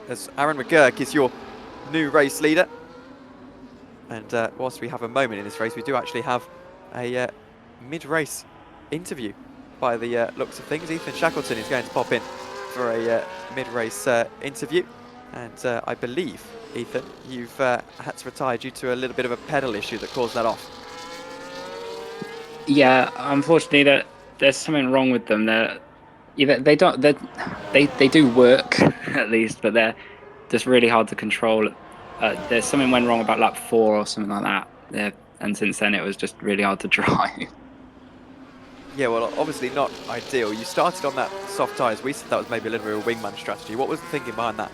As Aaron McGurk is your new race leader. And whilst we have a moment in this race, we do actually have a mid-race interview by the looks of things. Ethan Shackleton is going to pop in for a mid-race interview. And I believe, Ethan, you've had to retire due to a little bit of a pedal issue that caused that off. Yeah, unfortunately, there's something wrong with them. They do work at least, but they're just really hard to control. There's something went wrong about lap 4 or something like that, and since then it was just really hard to drive. Yeah, well, obviously not ideal. You started on that soft tyres. We said that was maybe a little bit of a wingman strategy. What was the thinking behind that?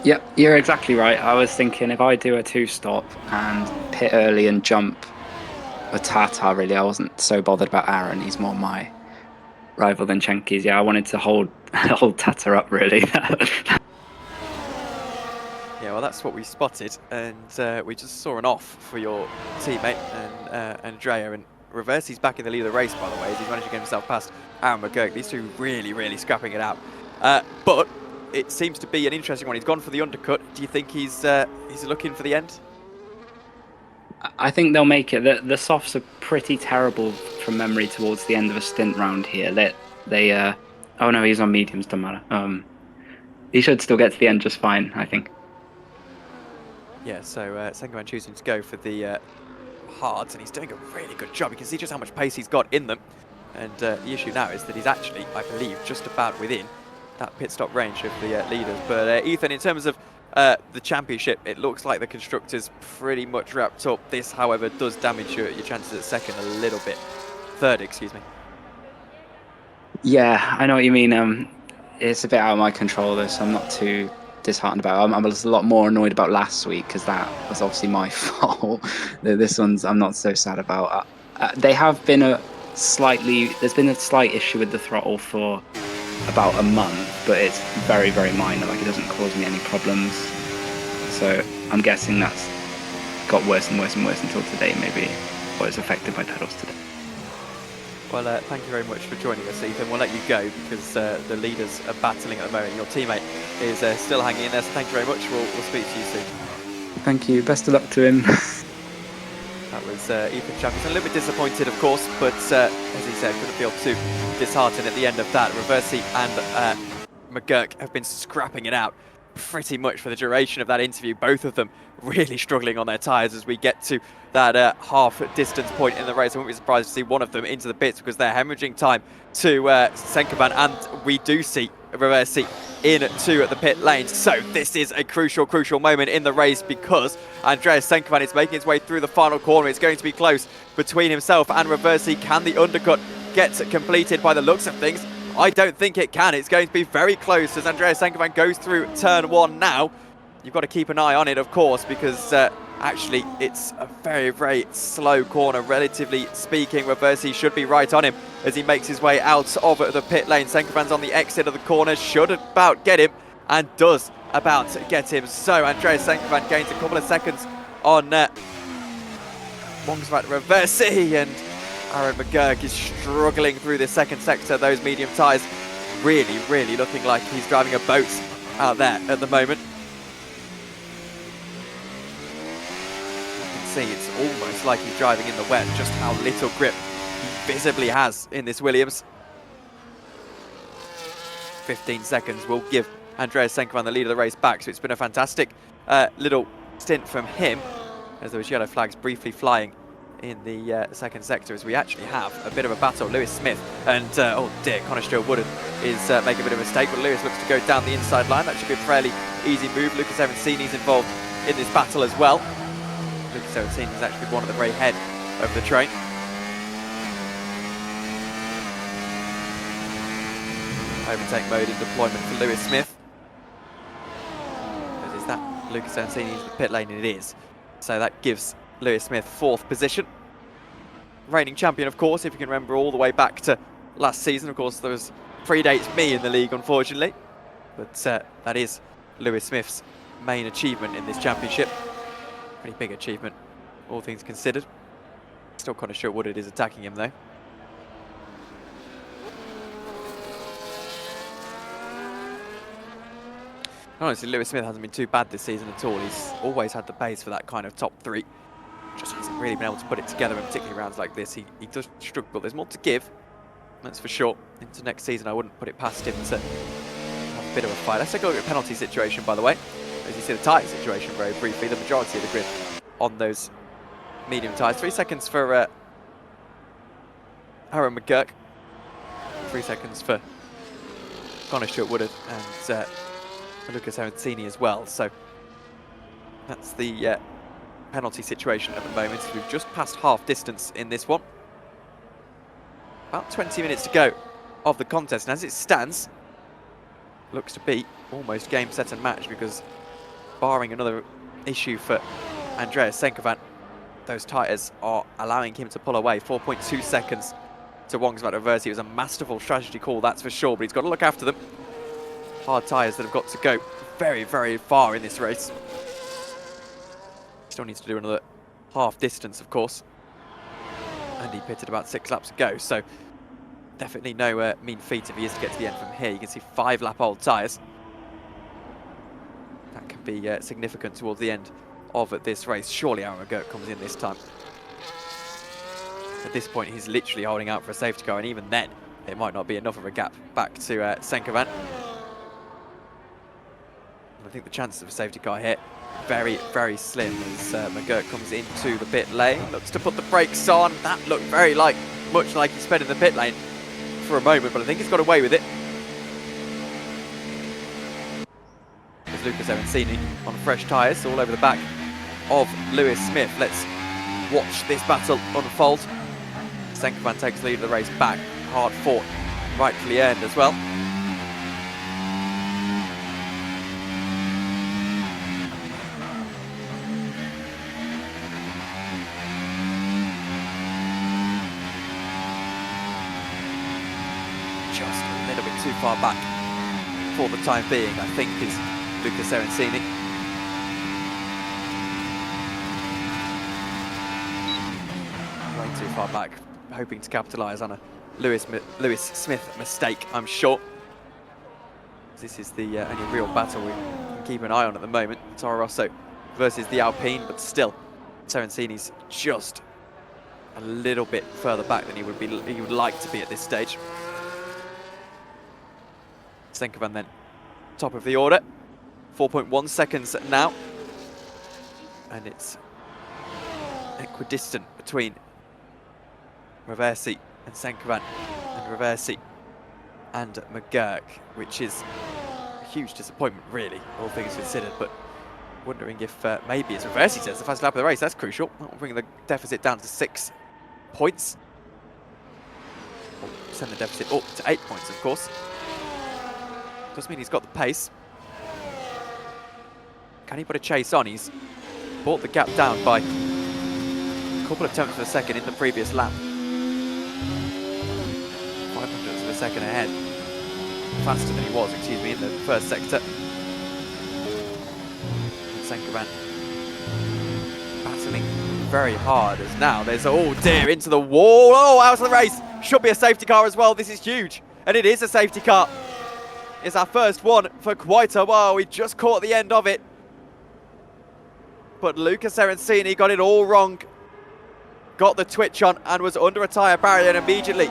Yep, you're exactly right. I was thinking if I do a 2-stop and pit early and jump a Tata, really, I wasn't so bothered about Aaron. He's more my rival than Chenki's. Yeah, I wanted to hold Tata up, really. Yeah, well, that's what we spotted, and we just saw an off for your teammate and Andrea, and Reversi's back in the lead of the race, by the way, as he's managed to get himself past Aaron McGurk. These two really, really scrapping it out. But it seems to be an interesting one. He's gone for the undercut. Do you think he's looking for the end? I think they'll make it. The softs are pretty terrible from memory towards the end of a stint round here. Oh no, he's on mediums, doesn't matter. He should still get to the end just fine, I think. Yeah, so Senkovan choosing to go for the hards, and he's doing a really good job. You can see just how much pace he's got in them. And the issue now is that he's actually, I believe, just about within that pit stop range of the leaders. But Ethan, in terms of the championship, it looks like the constructors pretty much wrapped up. This, however, does damage your chances at second a little bit. Third, excuse me. Yeah, I know what you mean. It's a bit out of my control, though, so I'm not too disheartened about it. I'm a lot more annoyed about last week, because that was obviously my fault. This one's I'm not so sad about. They have been there's been a slight issue with the throttle for about a month, but it's very, very minor. Like, it doesn't cause me any problems. So I'm guessing that's got worse and worse and worse until today, maybe, or it's affected by pedals today. Well, thank you very much for joining us, Ethan. We'll let you go because the leaders are battling at the moment. Your teammate is still hanging in there, so thank you very much. We'll speak to you soon. Thank you. Best of luck to him. That was Ethan Shackleton. A little bit disappointed, of course, but as he said, couldn't feel too disheartened at the end of that. Reversi and McGurk have been scrapping it out pretty much for the duration of that interview. Both of them really struggling on their tyres as we get to that half distance point in the race. I wouldn't be surprised to see one of them into the pits because they're hemorrhaging time to Senkovan, and we do see Reversi into the pit lane. So this is a crucial moment in the race because Andreas Senkovan is making his way through the final corner. It's going to be close between himself and Reversi. Can the undercut get completed by the looks of things? I don't think it can. It's going to be very close as Andreas Senkovan goes through turn 1 now. You've got to keep an eye on it, of course, because actually it's a very, very slow corner, relatively speaking. Reversi should be right on him as he makes his way out of the pit lane. Senkovan's on the exit of the corner, should about get him, and does about get him. So Andreas Senkovan gains a couple of seconds on Wongsvat Reversi, and Aaron McGurk is struggling through the second sector. Those medium tyres really looking like he's driving a boat out there at the moment. You can see it's almost like he's driving in the wet, just how little grip he visibly has in this Williams. 15 seconds will give Andreas Senkovan the lead of the race back, so it's been a fantastic little stint from him, as there was yellow flags briefly flying in the second sector, as we actually have a bit of a battle. Lewis Smith and, oh dear, Connor Stewart-Woodard is making a bit of a mistake, but Lewis looks to go down the inside line. That should be a fairly easy move. Lucas Evansini's involved in this battle as well. Lucas Evansini is actually one at the very head of the train. Overtake mode in deployment for Lewis Smith. But is that Lucas Evansini into the pit lane? It is. So that gives Lewis Smith 4th position. Reigning champion, of course, if you can remember all the way back to last season. Of course, there was predates me in the league, unfortunately. But that is Lewis Smith's main achievement in this championship. Pretty big achievement, all things considered. Still Connor Stewart-Woodard is attacking him, though. Honestly, Lewis Smith hasn't been too bad this season at all. He's always had the pace for that kind of top 3. Just hasn't really been able to put it together, and particularly rounds like this, he does struggle. But there's more to give, that's for sure. Into next season, I wouldn't put it past him to have a bit of a fight. Let's take a look at the penalty situation, by the way. As you see, the tyre situation very briefly. The majority of the grid on those medium tyres. 3 seconds for Aaron McGurk. 3 seconds for Connor Stewart-Woodard and Lucas Evansini as well. So that's the penalty situation at the moment. We've just passed half distance in this one. About 20 minutes to go of the contest, and as it stands, looks to be almost game, set and match, because barring another issue for Andreas Senkovan, those tyres are allowing him to pull away. 4.2 seconds to Wongsvat Reversi. It was a masterful strategy call, that's for sure, but he's got to look after them. Hard tyres that have got to go very far in this race. Still needs to do another half distance, of course. And he pitted about 6 laps ago, so definitely no mean feat if he is to get to the end from here. You can see 5-lap-old tyres. That can be significant towards the end of this race. Surely Aaron McGurk comes in this time. At this point, he's literally holding out for a safety car, and even then, it might not be enough of a gap back to Senkovan. I think the chances of a safety car here very slim as McGurk comes into the pit lane, looks to put the brakes on. That looked much like he sped in the pit lane for a moment, but I think he's got away with it. There's Lucas Evansini on fresh tyres all over the back of Lewis Smith. Let's watch this battle unfold. Senkovan takes the lead of the race back, hard fought, rightfully earned as well. Just a little bit too far back for the time being, I think, is Lucas Evansini. Way too far back, hoping to capitalise on a Lewis Smith mistake, I'm sure. This is the only real battle we can keep an eye on at the moment. Toro Rosso versus the Alpine, but still, Evansini's just a little bit further back than he would like to be at this stage. Senkovan then top of the order, 4.1 seconds now, and it's equidistant between Reversi and Senkovan, and Reversi and McGurk, which is a huge disappointment, really, all things considered. But wondering if maybe it's Reversi says the fastest lap of the race. That's crucial. That will bring the deficit down to 6 points. Or send the deficit up to 8 points, of course. Does mean he's got the pace. Can he put a chase on? He's brought the gap down by a couple of tenths of a second in the previous lap. 500ths of a second ahead. faster than he was, excuse me, in the first sector. Sankovan battling very hard as now there's, oh dear, into the wall. Oh, out of the race. Should be a safety car as well. This is huge. And it is a safety car. It's our first one for quite a while. We just caught the end of it. But Lucas Serencini got it all wrong. Got the twitch on and was under a tyre barrier, and immediately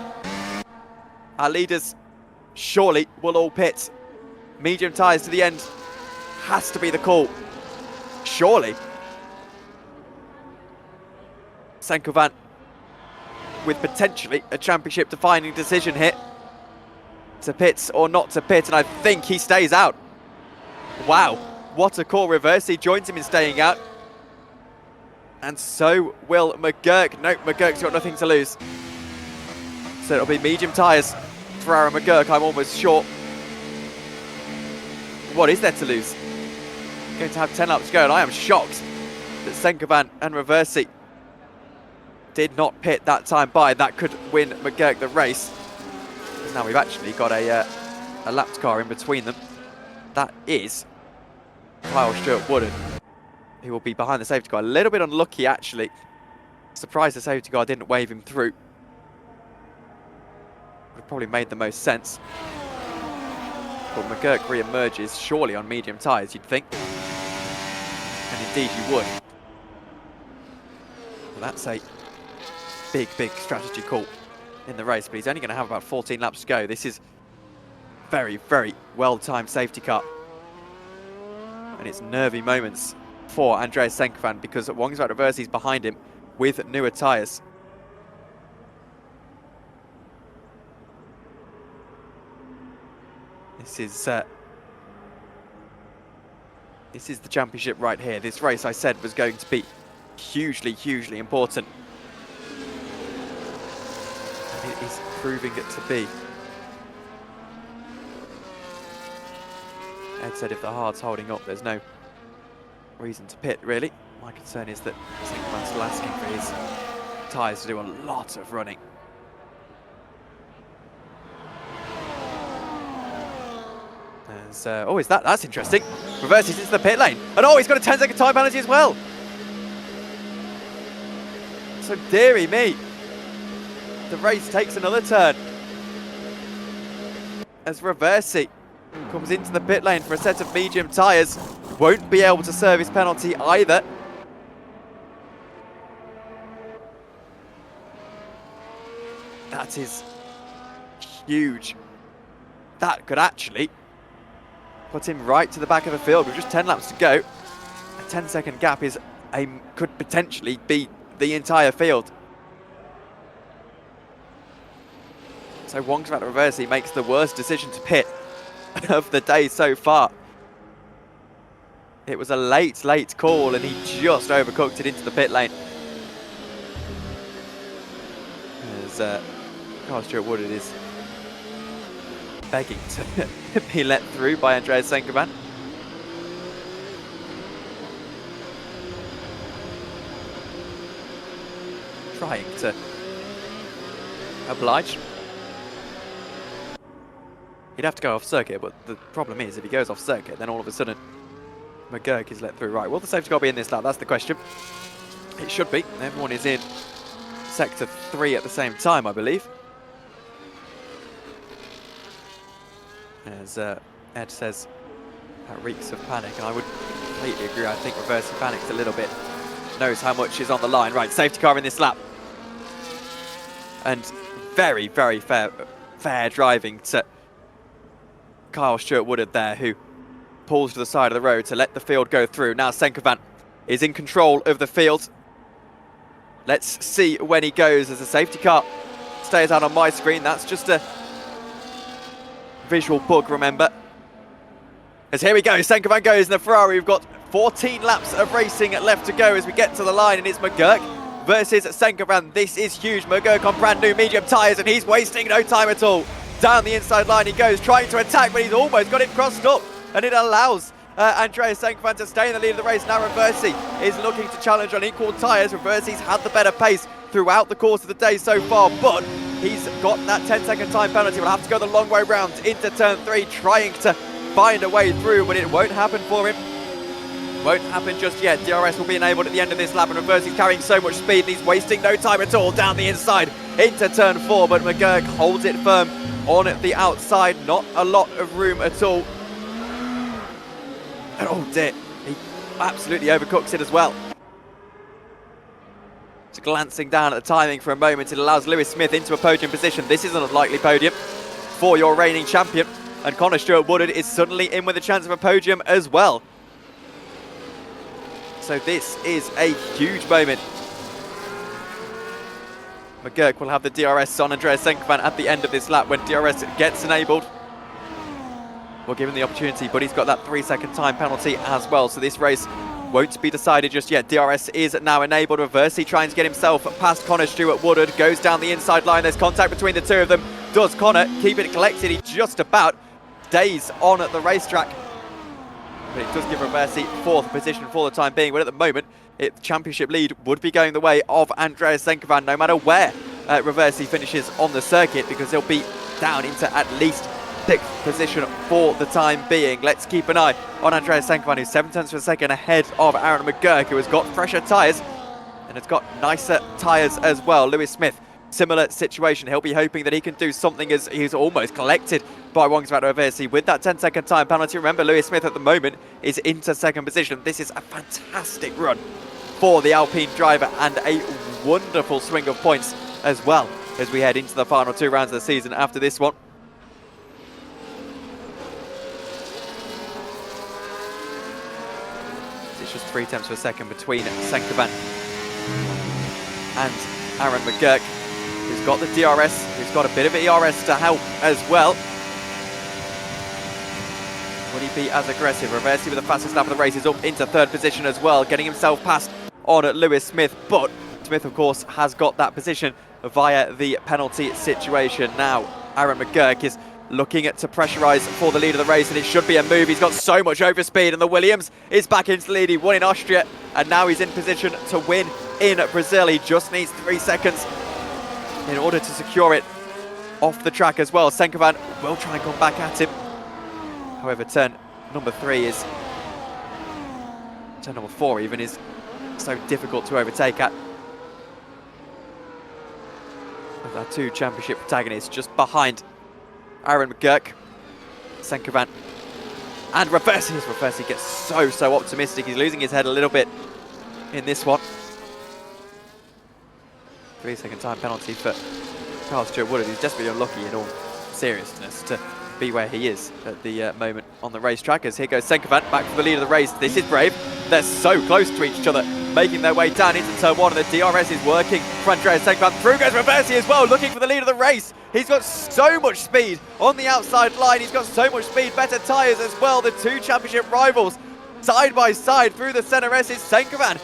our leaders surely will all pit. Medium tyres to the end has to be the call. Surely. Sankovan with potentially a championship defining decision here. To pit or not to pit, and I think he stays out. Wow, what a call. Reverse, he joins him in staying out. And so will McGurk. Nope, McGurk's got nothing to lose. So it'll be medium tyres for Aaron McGurk, I'm almost sure. What is there to lose? Going to have 10 laps to go, and I am shocked that Sankovan and Reversi did not pit that time by. That could win McGurk the race. Because now we've actually got a lapped car in between them. That is Kyle Stewart-Woodard, who will be behind the safety car. A little bit unlucky, actually. Surprised the safety car didn't wave him through. Would have probably made the most sense. But McGurk re-emerges, surely on medium tyres, you'd think. And indeed you would. Well, that's a big, big strategy call in the race, but he's only going to have about 14 laps to go. This is very, very well-timed safety car. And it's nervy moments for Andreas Sankovan because Wongsvat Reversi is behind him with newer tyres. This is the championship right here. This race, I said, was going to be hugely, hugely important. And it is proving it to be. Ed said if the hard's holding up, there's no reason to pit, really. My concern is that Sankovan's still asking for his tyres to do a lot of running. Oh, is that's interesting. Reverses into the pit lane. And oh, he's got a 10-second time penalty as well. So dearie me. The race takes another turn. As Reversi comes into the pit lane for a set of medium tyres. Won't be able to serve his penalty either. That is huge. That could actually put him right to the back of the field with just 10 laps to go. A 10-second gap could potentially be the entire field. So Wongsvat Reversi makes the worst decision to pit of the day so far. It was a late, late call and he just overcooked it into the pit lane. As Kyle Stewart-Woodard is begging to be let through by Andreas Sankovan. Trying to oblige. He'd have to go off circuit, but the problem is if he goes off circuit, then all of a sudden McGurk is let through. Right, will the safety car be in this lap? That's the question. It should be. Everyone is in sector 3 at the same time, I believe. As Ed says, that reeks of panic, and I would completely agree. I think Reversi panicked a little bit. Knows how much is on the line. Right, safety car in this lap. And very, very fair driving to Kyle Stewart-Woodard there, who pulls to the side of the road to let the field go through. Now Sankovan is in control of the field. Let's see when he goes as the safety car stays out on my screen. That's just a visual bug, remember. As here we go, Sankovan goes in the Ferrari. We've got 14 laps of racing left to go as we get to the line, and it's McGurk versus Sankovan. This is huge. McGurk on brand new medium tyres, and he's wasting no time at all. Down the inside line he goes, trying to attack, but he's almost got it crossed up, and it allows Andreas Sankovan to stay in the lead of the race. Now Reversi is looking to challenge on equal tyres. Reversi's had the better pace throughout the course of the day so far, but He's got that 10-second time penalty. Will have to go the long way round into turn 3, trying to find a way through, but it won't happen for him. Won't happen just yet. DRS will be enabled at the end of this lap, and Reverse is carrying so much speed, and he's wasting no time at all down the inside into turn 4, but McGurk holds it firm on the outside. Not a lot of room at all. And oh dear, he absolutely overcooks it as well. Just glancing down at the timing for a moment, it allows Lewis Smith into a podium position. This is an unlikely podium for your reigning champion, and Connor Stewart-Woodard is suddenly in with a chance of a podium as well. So this is a huge moment. McGurk will have the DRS on Andreas Senkovan at the end of this lap. When DRS gets enabled, we'll give him the opportunity, but he's got that 3-second time penalty as well. So this race won't be decided just yet. DRS is now enabled. Reversi trying to get himself past Connor Stewart-Woodard. Goes down the inside line. There's contact between the two of them. Does Connor keep it collected? He just about stays on at the racetrack. But it does give Reversi 4th position for the time being. But at the moment, the championship lead would be going the way of Andreas Senkovan, no matter where Reversi finishes on the circuit, because he'll be down into at least 6th position for the time being. Let's keep an eye on Andreas Senkovan, who's 7 tenths of a second ahead of Aaron McGurk, who has got fresher tyres and has got nicer tyres as well. Lewis Smith, similar situation. He'll be hoping that he can do something, as he's almost collected by Wongsvat Reversi with that 10-second time penalty. Remember, Lewis Smith at the moment is into 2nd position. This is a fantastic run for the Alpine driver and a wonderful swing of points as well as we head into the final 2 rounds of the season after this one. It's just 3 tenths of a second between Senkovan and Aaron McGurk, who's got the DRS, who's got a bit of ERS to help as well. Will he be as aggressive? Reversi with the fastest lap of the race is up into 3rd position as well, getting himself past on Lewis Smith, but Smith of course has got that position via the penalty situation. Now Aaron McGurk is looking to pressurise for the lead of the race, and it should be a move. He's got so much overspeed, and the Williams is back into the lead. He won in Austria, and now he's in position to win in Brazil. He just needs 3 seconds in order to secure it off the track as well. Senkovan will try and come back at him. However, turn number 4 even is so difficult to overtake at. With our 2 championship protagonists just behind Aaron McGurk, Senkovan, and Reversi. As Reversi gets so optimistic, he's losing his head a little bit in this one. 3-second time penalty for Carl Stewart-Woodard, who's desperately unlucky in all seriousness to be where he is at the moment on the racetrack. As here goes Senkovan back for the lead of the race. This is brave. They're so close to each other, making their way down into turn 1, and the DRS is working for Andreas Senkovan. Through goes Reversi as well, looking for the lead of the race. He's got so much speed on the outside line. He's got so much speed, better tyres as well. The 2 championship rivals side by side through the centre S is Senkovan.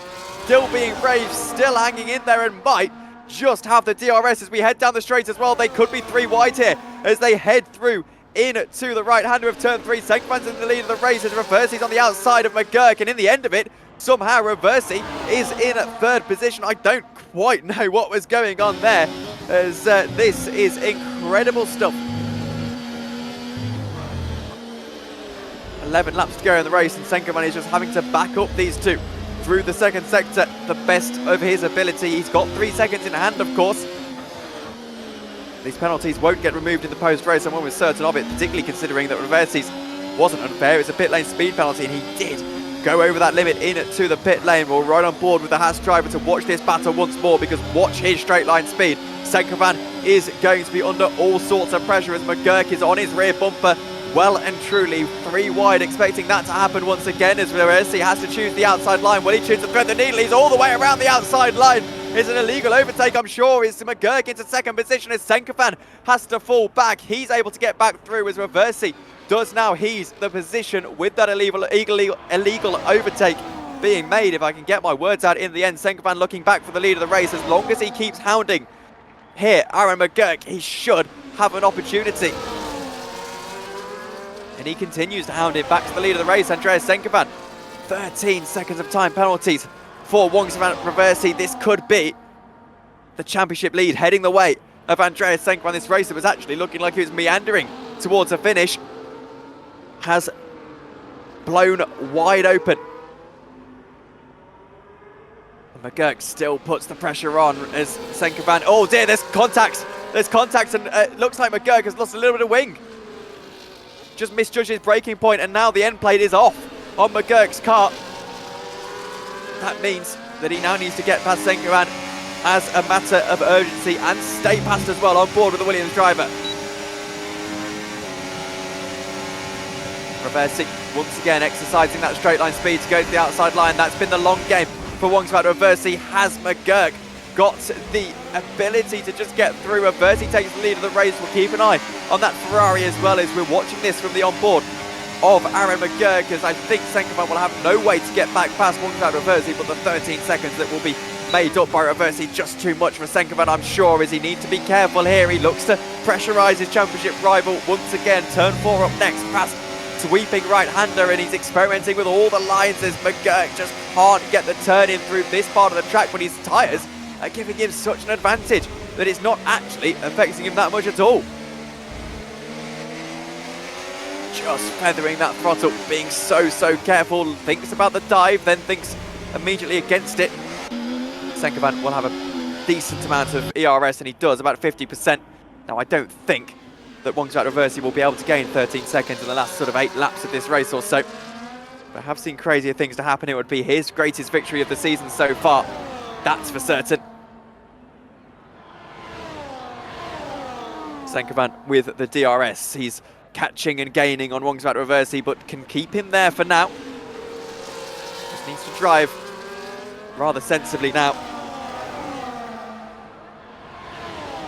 Still being brave, still hanging in there, and might just have the DRS as we head down the straight as well. They could be 3 wide here as they head through into the right-hander of turn 3. Senkovan's in the lead of the race as Reversi's on the outside of McGurk, and in the end of it, somehow Reversi is in 3rd position. I don't quite know what was going on there, as this is incredible stuff. 11 laps to go in the race, and Senkovan is just having to back up these 2 through the 2nd sector the best of his ability. He's got 3 seconds in hand, of course. These penalties won't get removed in the post-race, and one was certain of it, particularly considering that Reversi's wasn't unfair. It's a pit lane speed penalty, and he did go over that limit into the pit lane. We're right on board with the Haas driver to watch this battle once more, because watch his straight line speed. Senkovan is going to be under all sorts of pressure as McGurk is on his rear bumper, well and truly 3 wide, expecting that to happen once again as Reversi has to choose the outside line. Will he choose to thread the needle? He's all the way around the outside line. It's an illegal overtake, I'm sure. It's McGurk into 2nd position as Senkovan has to fall back. He's able to get back through as Reversi does now. He's the position with that illegal overtake being made. If I can get my words out in the end, Senkovan looking back for the lead of the race. As long as he keeps hounding here, Aaron McGurk, he should have an opportunity. And he continues to hound it back to the lead of the race. Andreas Senkovan, 13 seconds of time penalties for Wongsvat Reversi. This could be the championship lead heading the way of Andreas Senkovan. This race that was actually looking like it was meandering towards a finish has blown wide open. And McGurk still puts the pressure on as Senkovan. Oh dear, there's contact. There's contact, and it looks like McGurk has lost a little bit of wing. Just misjudged his braking point, and now the end plate is off on McGurk's car. That means that he now needs to get past Senkovan as a matter of urgency and stay past as well on board with the Williams driver. Reversing once again, exercising that straight line speed to go to the outside line. That's been the long game for Wongswat Reversi. Has McGurk got the ability to just get through? Reversi takes the lead of the race. We'll keep an eye on that Ferrari as well as we're watching this from the onboard of Aaron McGurk, as I think Senkovan will have no way to get back past Wongswat Reversi, but the 13 seconds that will be made up by Reversi just too much for Senkovan, I'm sure, as he needs to be careful here. He looks to pressurise his championship rival once again. Turn 4 up next, past sweeping right-hander, and he's experimenting with all the lines as McGurk just can't get the turn in through this part of the track, but his tyres are giving him such an advantage that it's not actually affecting him that much at all. Just feathering that throttle, being so careful, thinks about the dive, then thinks immediately against it. Senkovan will have a decent amount of ERS, and he does, about 50%. Now, I don't think that Wongswat Reversi will be able to gain 13 seconds in the last sort of 8 laps of this race or so. But I have seen crazier things to happen. It would be his greatest victory of the season so far. That's for certain. Senkovan with the DRS. He's catching and gaining on Wongswat Reversi, but can keep him there for now. Just needs to drive rather sensibly now.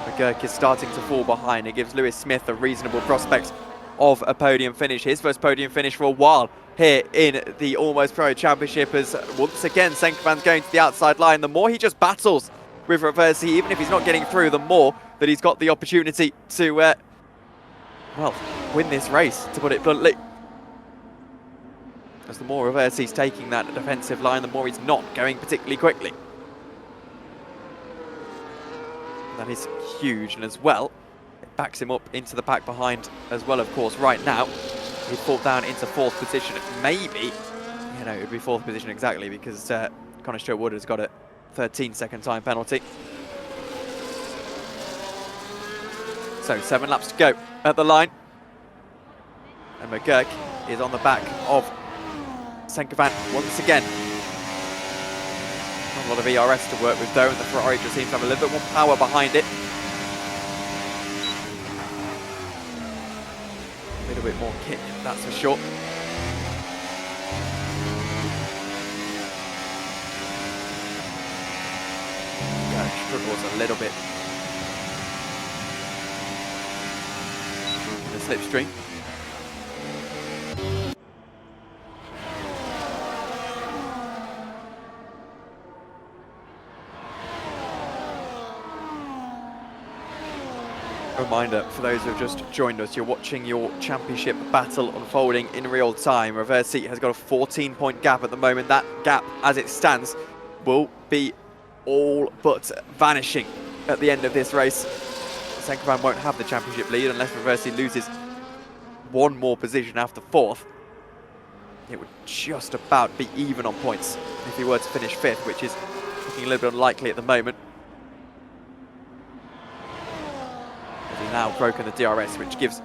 McGurk is starting to fall behind. It gives Lewis Smith a reasonable prospect of a podium finish. His first podium finish for a while here in the Almost Pro Championship, as once again Senkovan's going to the outside line. The more he just battles with Reversi, even if he's not getting through, the more that he's got the opportunity to, well, win this race, to put it bluntly. As the more Reversi's taking that defensive line, the more he's not going particularly quickly. That is huge, and as well, it backs him up into the pack behind as well, of course. Right now, he'd fall down into 4th position. Maybe, you know, it would be 4th position exactly, because Connor Stewart-Wood has got a 13-second time penalty. So 7 laps to go at the line. And McGurk is on the back of Senkovan once again. Not a lot of ERS to work with though, and the Ferrari just seems to have a little bit more power behind it. A little bit more kick, that's for sure. Yeah, struggles a little bit in the slipstream. Reminder for those who have just joined us, you're watching your championship battle unfolding in real time. Reversi has got a 14-point gap at the moment. That gap, as it stands, will be all but vanishing at the end of this race. Senkovan won't have the championship lead unless Reversi loses one more position after 4th. It would just about be even on points if he were to finish 5th, which is looking a little bit unlikely at the moment. He's now broken the DRS, which gives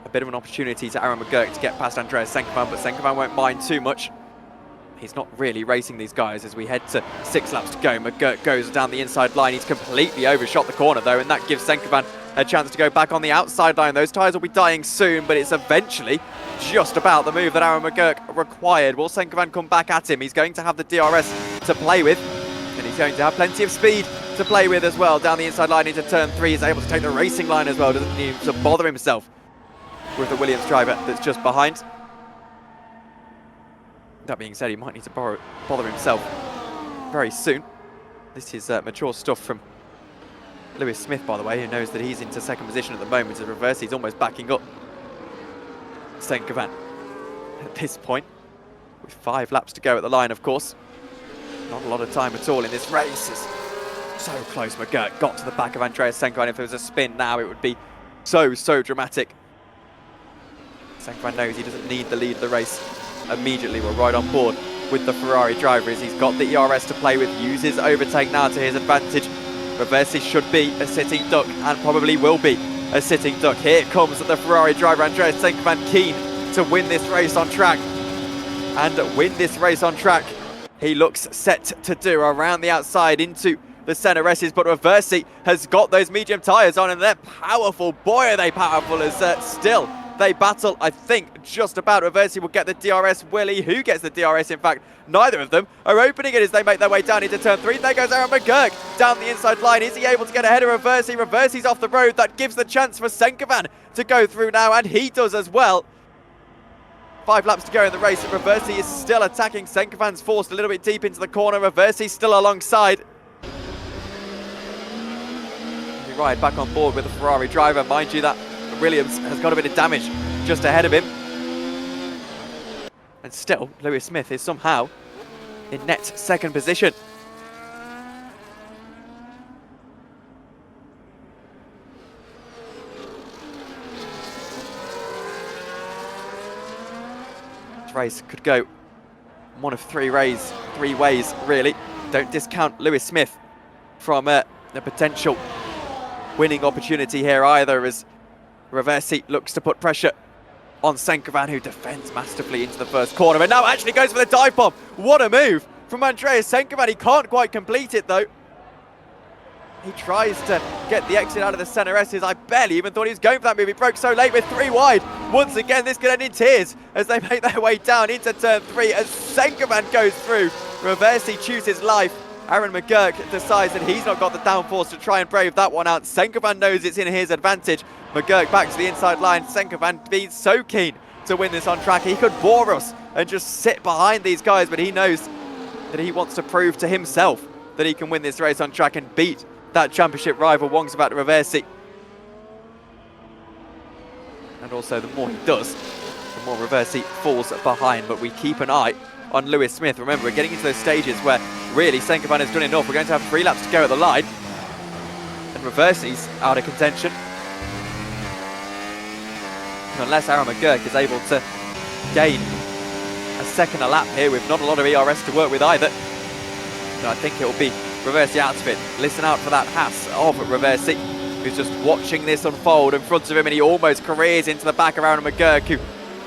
a bit of an opportunity to Aaron McGurk to get past Andreas Senkovan, but Senkovan won't mind too much. He's not really racing these guys as we head to 6 laps to go. McGurk goes down the inside line. He's completely overshot the corner though, and that gives Senkovan a chance to go back on the outside line. Those tyres will be dying soon, but it's eventually just about the move that Aaron McGurk required. Will Senkovan come back at him? He's going to have the DRS to play with, and he's going to have plenty of speed to play with as well. Down the inside line into turn 3, he's able to take the racing line as well. Doesn't need to bother himself with the Williams driver that's just behind. That being said, he might need to bother himself very soon. This is mature stuff from Lewis Smith, by the way, who knows that he's into 2nd position at the moment. As Reversi, he's almost backing up Senkovan at this point, with 5 laps to go at the line, of course. Not a lot of time at all in this race. so close. McGurk got to the back of Andreas Senkovan. If there was a spin now, it would be so dramatic. Senkovan knows he doesn't need the lead of the race immediately. We're right on board with the Ferrari driver as he's got the ERS to play with, uses overtake now to his advantage. Reversi should be a sitting duck and probably will be a sitting duck. Here comes the Ferrari driver, Andreas Senkovan, keen to win this race on track. And win this race on track, he looks set to do around the outside into the center S's, but Reversi has got those medium tyres on and they're powerful. Boy, are they powerful as still they battle, I think, just about. Reversi will get the DRS. Willie, who gets the DRS, in fact, neither of them are opening it as they make their way down into turn 3. There goes Aaron McGurk down the inside line. Is he able to get ahead of Reversi? Reversi's off the road. That gives the chance for Senkovan to go through now, and he does as well. 5 laps to go in the race, and Reversi is still attacking. Senkovan's forced a little bit deep into the corner. Reversi still alongside. We ride back on board with the Ferrari driver. Mind you, that Williams has got a bit of damage just ahead of him. And still, Lewis Smith is somehow in net second position. This race could go one of three ways, really. Don't discount Lewis Smith from the potential winning opportunity here either, as Reversi looks to put pressure on Senkovan, who defends masterfully into the first corner, and now actually goes for the dive bomb. What a move from Andreas Senkovan. He can't quite complete it though. He tries to get the exit out of the center S's. I barely even thought he was going for that move. He broke so late with 3 wide. Once again, this could end in tears as they make their way down into turn 3 as Senkovan goes through. Reversi chooses life. Aaron McGurk decides that he's not got the downforce to try and brave that one out. Senkovan knows it's in his advantage. McGurk back to the inside line. Senkovan being so keen to win this on track. He could bore us and just sit behind these guys, but he knows that he wants to prove to himself that he can win this race on track and beat that championship rival Wong's about Reversi. And also, the more he does, the more Reversi falls behind. But we keep an eye on Lewis Smith. Remember, we're getting into those stages where really Senkovan has done enough. We're going to have 3 laps to go at the line. And Reversi's out of contention. Unless Aaron McGurk is able to gain a second a lap here with not a lot of ERS to work with either. So I think it will be Reversi out of it. Listen out for that pass of Reversi, who's just watching this unfold in front of him, and he almost careers into the back of Aaron McGurk, who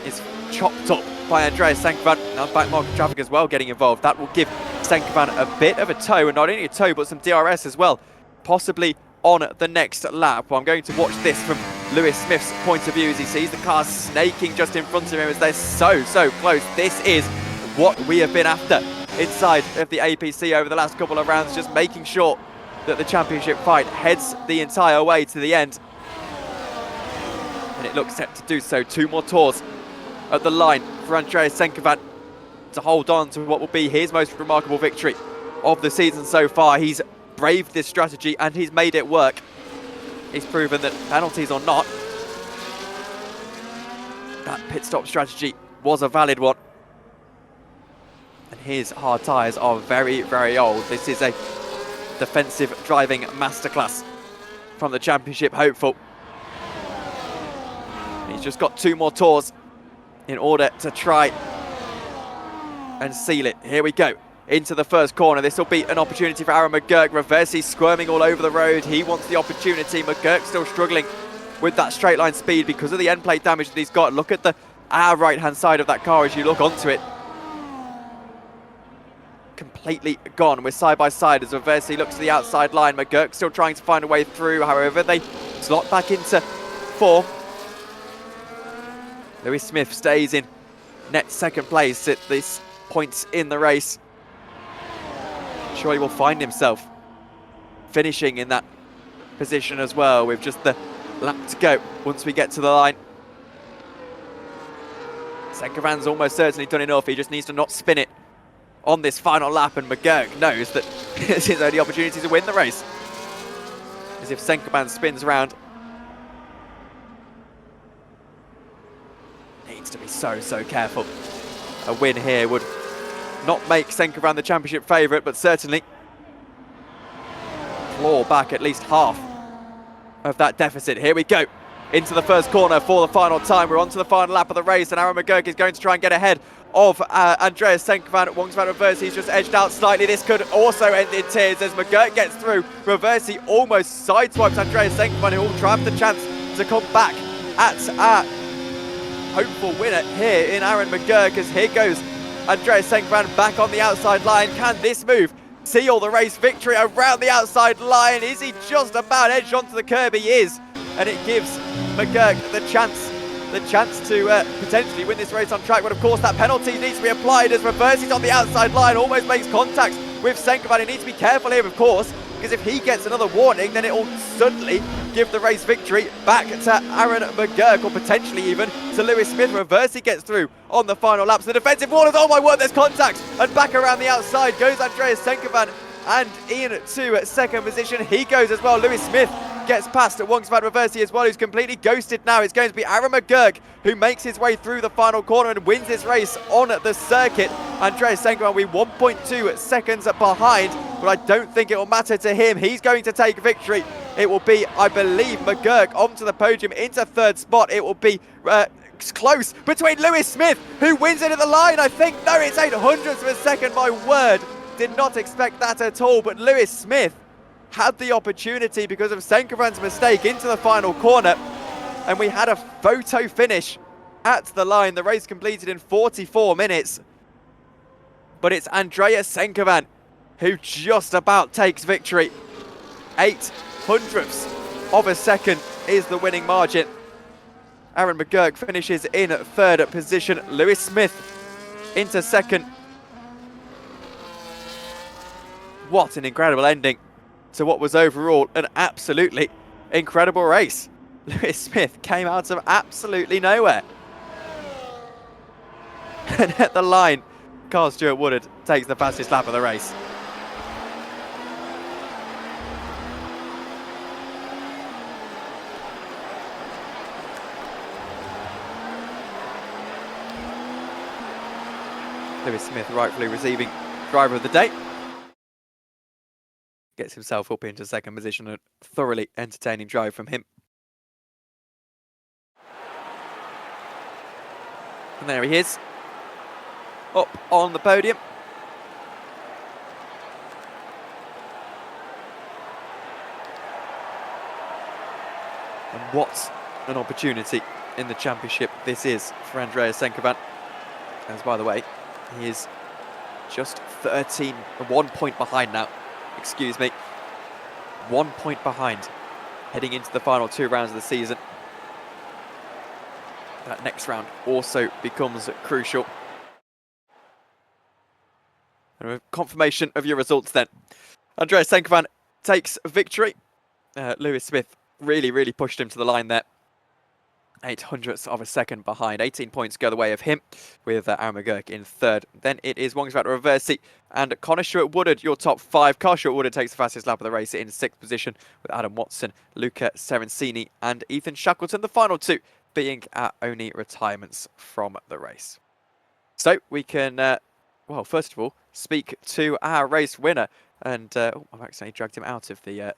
is chopped up by Andreas Senkovan. Now back market traffic as well getting involved. That will give Senkovan a bit of a tow, and not only a tow but some DRS as well, possibly on the next lap. Well, I'm going to watch this from Lewis Smith's point of view as he sees the car snaking just in front of him as they're so close. This is what we have been after inside of the APC over the last couple of rounds, just making sure that the championship fight heads the entire way to the end. And it looks set to do so. 2 more tours at the line for Andreas Senkovan to hold on to what will be his most remarkable victory of the season so far. He's braved this strategy and he's made it work. He's proven that, penalties or not, that pit stop strategy was a valid one. And his hard tyres are very old. This is a defensive driving masterclass from the championship hopeful. He's just got 2 more tours in order to try and seal it. Here we go into the first corner. This will be an opportunity for Aaron McGurk. Reversi squirming all over the road. He wants the opportunity. McGurk still struggling with that straight line speed because of the end plate damage that he's got. Look at our right hand side of that car as you look onto it. Completely gone. We're side by side as Reversi looks to the outside line. McGurk still trying to find a way through. However, they slot back into 4. Lewis Smith stays in net second place at this point in the race. Sure, he will find himself finishing in that position as well, with just the lap to go once we get to the line. Senkovan's almost certainly done enough. He just needs to not spin it on this final lap, and McGurk knows that it's his only opportunity to win the race. As if Senkovan spins around. Needs to be so careful. A win here would not make Senkovan the championship favourite, but certainly claw back at least half of that deficit. Here we go. Into the first corner for the final time. We're on to the final lap of the race, and Aaron McGurk is going to try and get ahead of Andreas Senkovan. Wongsvan Reversi, he's just edged out slightly. This could also end in tears as McGurk gets through. Reversi almost sideswipes Andreas Senkovan, who will try have the chance to come back at our hopeful winner here in Aaron McGurk, as here goes Andreas Senkovan back on the outside line. Can this move seal the race victory around the outside line? Is he just about edged onto the curb? He is. And it gives McGurk the chance to potentially win this race on track. But of course that penalty needs to be applied as Reversi's on the outside line, almost makes contact with Senkovan. He needs to be careful here, of course, because if he gets another warning, then it will suddenly give the race victory back to Aaron McGurk, or potentially even to Lewis Smith. Reversi gets through on the final laps. The defensive wall is, oh my word, there's contact, and back around the outside goes Andreas Senkovan, and into second position he goes as well. Lewis Smith gets past Wongsvan Reversi as well, who's completely ghosted now. It's going to be Aaron McGurk who makes his way through the final corner and wins this race on the circuit. Andreas Senkovan will be 1.2 seconds behind, but I don't think it will matter to him. He's going to take victory. It will be, I believe, McGurk onto the podium into third spot. It will be close between Lewis Smith, who wins it at the line, I think. No, it's 800ths of a second, my word. Did not expect that at all, but Lewis Smith had the opportunity because of Senkovan's mistake into the final corner, and we had a photo finish at the line. The race completed in 44 minutes, but it's Andreas Senkovan who just about takes victory. 800ths of a second is the winning margin. Aaron McGurk finishes in third position. Lewis Smith into second. What an incredible ending to what was overall an absolutely incredible race. Lewis Smith came out of absolutely nowhere. And at the line, Carl Stewart Woodard takes the fastest lap of the race. Lewis Smith rightfully receiving driver of the day. Gets himself up into second position, a thoroughly entertaining drive from him. And there he is, up on the podium. And what an opportunity in the championship this is for Andreas Senkovan. As by the way, he is just 1 point behind now. Excuse me, 1 point behind heading into the final 2 rounds of the season. That next round also becomes crucial. And a confirmation of your results then. Andreas Senkovan takes victory. Lewis Smith really pushed him to the line there. 800ths of a second behind. 18 points go the way of him, with Aaron McGurk in third. Then it is Wongsvan Reversi and Connor Stewart Woodard, your top 5. Carl Stewart Woodard takes the fastest lap of the race in 6th position, with Adam Watson, Luca Serencini and Ethan Shackleton, the final 2 being our only retirements from the race. So we can, well, first of all, speak to our race winner. And oh, I've accidentally dragged him out of the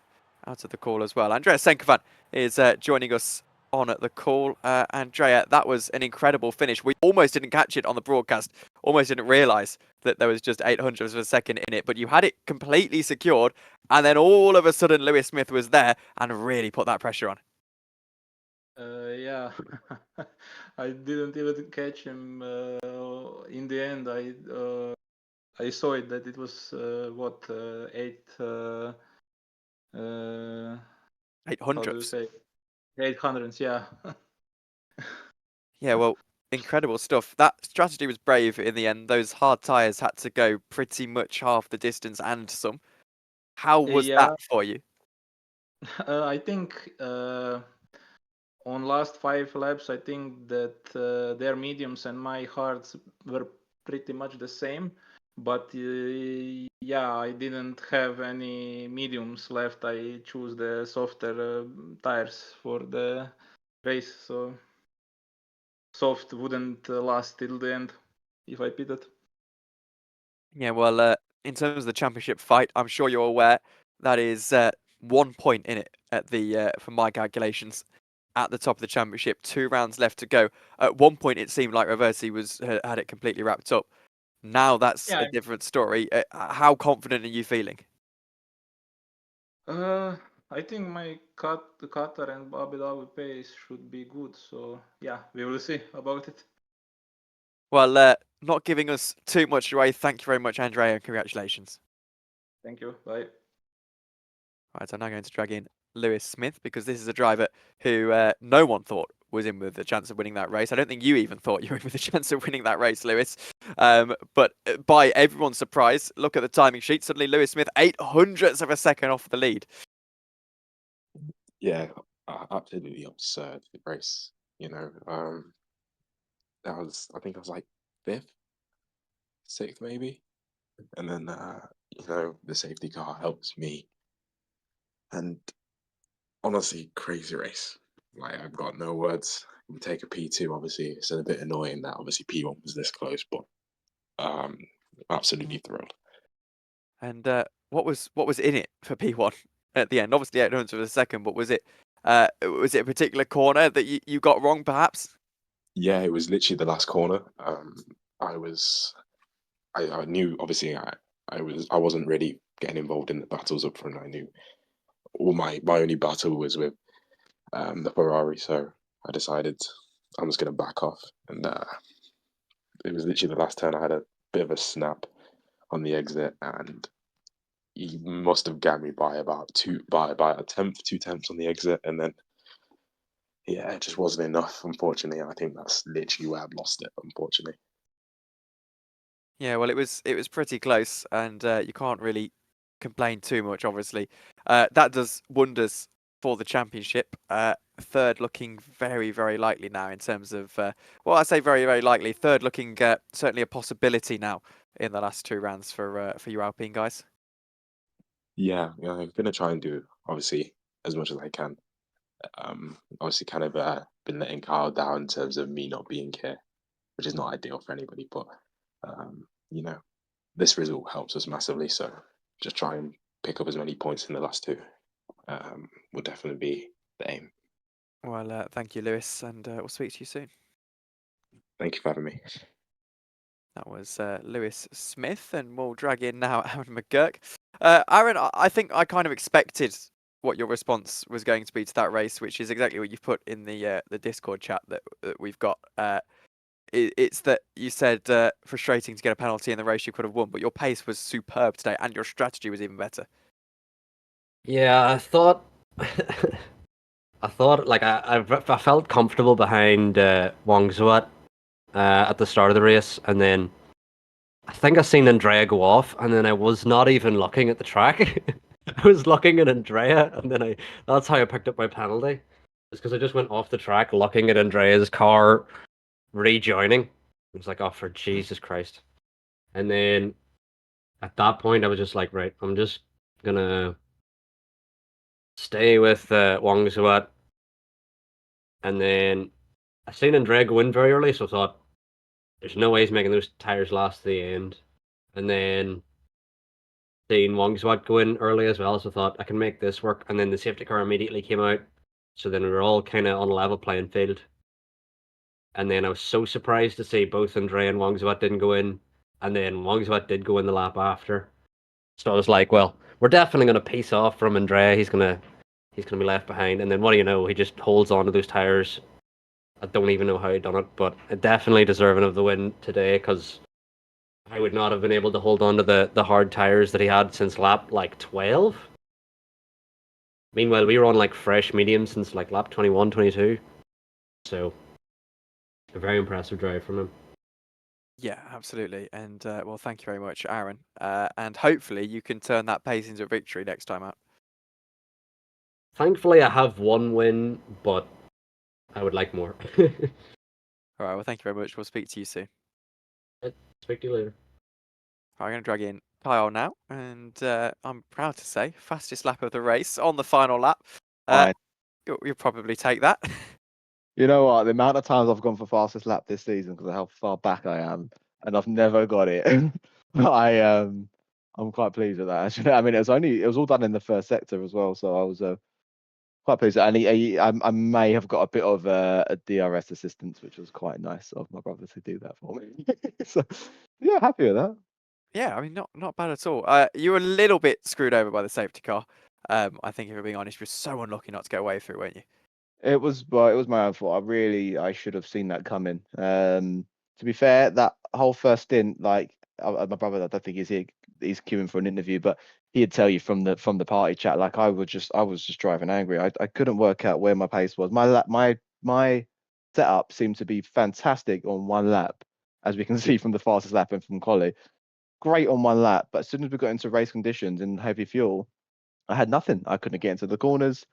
call as well. Andreas Senkovan is joining us on the call. Andrea, that was an incredible finish. We almost didn't catch it on the broadcast, almost didn't realise that there was just 800ths of a second in it, but you had it completely secured, and then all of a sudden Lewis Smith was there and really put that pressure on. Yeah, I didn't even catch him in the end. I saw it that it was 800ths. 800s, yeah. Yeah, well, incredible stuff. That strategy was brave in the end. Those hard tyres had to go pretty much half the distance and some. How was that for you? I think on last 5 laps, I think that their mediums and my hards were pretty much the same. But yeah, I didn't have any mediums left. I chose the softer tires for the race, so soft wouldn't last till the end if I pitted. Yeah, well, in terms of the championship fight, I'm sure you're aware that is 1 point in it at the for my calculations at the top of the championship. 2 rounds left to go. At one point, it seemed like Reversi had it completely wrapped up. Now that's Yeah. a different story. How confident are you feeling? I think my Qatar and Abu Dhabi pace should be good. So yeah, we will see about it. Well, not giving us too much away. Thank you very much, Andrea, and congratulations. Thank you. Bye. Right, so I'm now going to drag in Lewis Smith because this is a driver who no one thought was in with a chance of winning that race. I don't think you even thought you were in with a chance of winning that race, Lewis. But by everyone's surprise, look at the timing sheet. Suddenly, Lewis Smith 0.08 of a second off the lead. Yeah, absolutely absurd race. You know, I think I was like 5th, 6th maybe, and then you know, the safety car helps me, and honestly, crazy race. Like, I've got no words. We take a P2. Obviously, it's a bit annoying that obviously P1 was this close, but absolutely thrilled. And what was in it for P1 at the end? Obviously, 0.08 of a second, but was it a particular corner that you got wrong, perhaps? Yeah, it was literally the last corner. I knew obviously I wasn't really getting involved in the battles up front. I knew all my only battle was with the Ferrari, so I decided I'm just gonna back off, and it was literally the last turn. I had a bit of a snap on the exit, and he must have gagged me by about by a tenth, 2 tenths on the exit, and then yeah, it just wasn't enough. Unfortunately, I think that's literally where I've lost it. Unfortunately. Yeah, well, it was pretty close, and you can't really complain too much. Obviously, that does wonders for the championship. Third looking very, very likely now in terms of well, I say very, very likely. Third looking certainly a possibility now in the last 2 rounds for you Alpine guys. Yeah, I'm gonna try and do obviously as much as I can. Obviously, kind of been letting Kyle down in terms of me not being here, which is not ideal for anybody. But you know, this result helps us massively. So just try and pick up as many points in the last 2 would definitely be the aim. Well, thank you, Lewis, and we'll speak to you soon. Thank you for having me. That was Lewis Smith, and we'll drag in now Aaron McGurk. Aaron, I think I kind of expected what your response was going to be to that race, which is exactly what you've put in the Discord chat that we've got. It's that you said frustrating to get a penalty in the race you could have won, but your pace was superb today, and your strategy was even better. Yeah, I thought, like I felt comfortable behind Wang Zuat at the start of the race, and then I think I seen Andrea go off, and then I was not even looking at the track. I was looking at Andrea, and then that's how I picked up my penalty. It's because I just went off the track looking at Andrea's car rejoining. I was like, oh, for Jesus Christ. And then at that point, I was just like, right, I'm just gonna stay with Wang Zuat. And then I seen Andrea go in very early, so I thought, there's no way he's making those tires last to the end. And then seen Wang Zuat go in early as well, so I thought I can make this work. And then the safety car immediately came out, so then we were all kind of on a level playing field. And then I was so surprised to see both Andrea and Wang Zuat didn't go in, and then Wang Zuat did go in the lap after. So I was like, well, we're definitely going to piece off from Andrea. He's gonna be left behind. And then what do you know? He just holds on to those tires. I don't even know how he done it, but definitely deserving of the win today, because I would not have been able to hold on to the hard tires that he had since lap like 12. Meanwhile, we were on like fresh medium since like lap 21, 22. So a very impressive drive from him. Yeah, absolutely. And well, thank you very much, Aaron. And hopefully you can turn that pace into a victory next time out. Thankfully, I have one win, but I would like more. All right. Well, thank you very much. We'll speak to you soon. Speak to you later. I'm going to drag in Kyle now, and I'm proud to say fastest lap of the race on the final lap. You'll probably take that. You know what? The amount of times I've gone for fastest lap this season because of how far back I am, and I've never got it. I I'm quite pleased with that. Actually, I mean, it was all done in the first sector as well, so I was quite pleased. And I may have got a bit of a DRS assistance, which was quite nice of my brother to do that for me. So yeah, happy with that. Yeah, I mean, not bad at all. You were a little bit screwed over by the safety car. I think if we're being honest, you were so unlucky not to get away through, weren't you? It was my own fault. I should have seen that coming. To be fair, that whole first stint, like my brother, I don't think he's queuing for an interview, but he'd tell you from the party chat, like I was just driving angry. I couldn't work out where my pace was. My setup seemed to be fantastic on one lap, as we can see from the fastest lap and from Collie. Great on one lap, but as soon as we got into race conditions and heavy fuel, I had nothing. I couldn't get into the corners,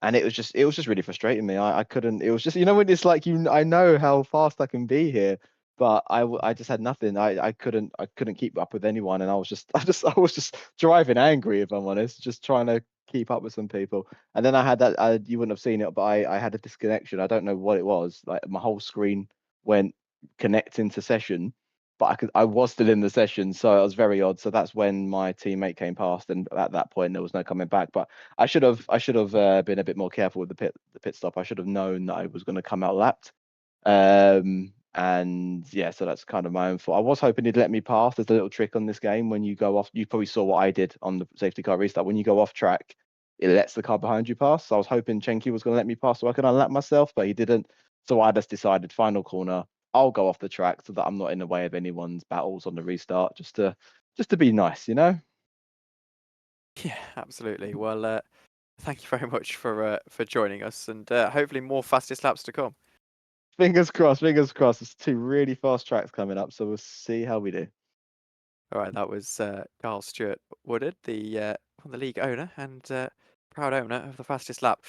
and it was just really frustrating me. I couldn't. It was just, when it's like, I know how fast I can be here, but I just had nothing. I couldn't keep up with anyone, and I was just driving angry, if I'm honest, just trying to keep up with some people. And then I had that, you wouldn't have seen it, but I had a disconnection. I don't know what it was. Like my whole screen went connecting to session, but I was still in the session, so it was very odd. So that's when my teammate came past, and at that point there was no coming back. But I should have been a bit more careful with the pit stop. I should have known that I was going to come out lapped. And yeah, so that's kind of my own fault. I was hoping he'd let me pass. There's a little trick on this game when you go off. You probably saw what I did on the safety car restart. When you go off track, it lets the car behind you pass. So I was hoping Chenky was going to let me pass so I could unlap myself, but he didn't. So I just decided, final corner, I'll go off the track so that I'm not in the way of anyone's battles on the restart, just to be nice, Yeah, absolutely. Well, thank you very much for joining us, and hopefully more fastest laps to come. Fingers crossed, fingers crossed. There's 2 really fast tracks coming up, so we'll see how we do. All right, that was Carl Stewart Woodard, the league owner and proud owner of the fastest lap.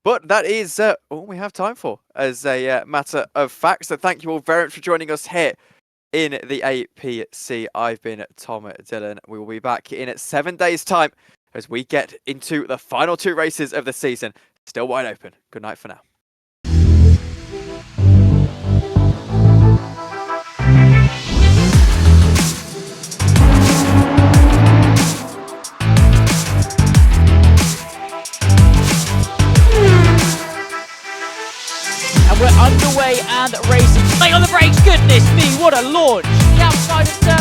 But that is all we have time for, as a matter of fact. So thank you all very much for joining us here in the APC. I've been Tom Dillon. We will be back in 7 days' time as we get into the final 2 races of the season. Still wide open. Good night for now. And we're underway and racing. Stay on the brakes, goodness me, what a launch! The outside of turn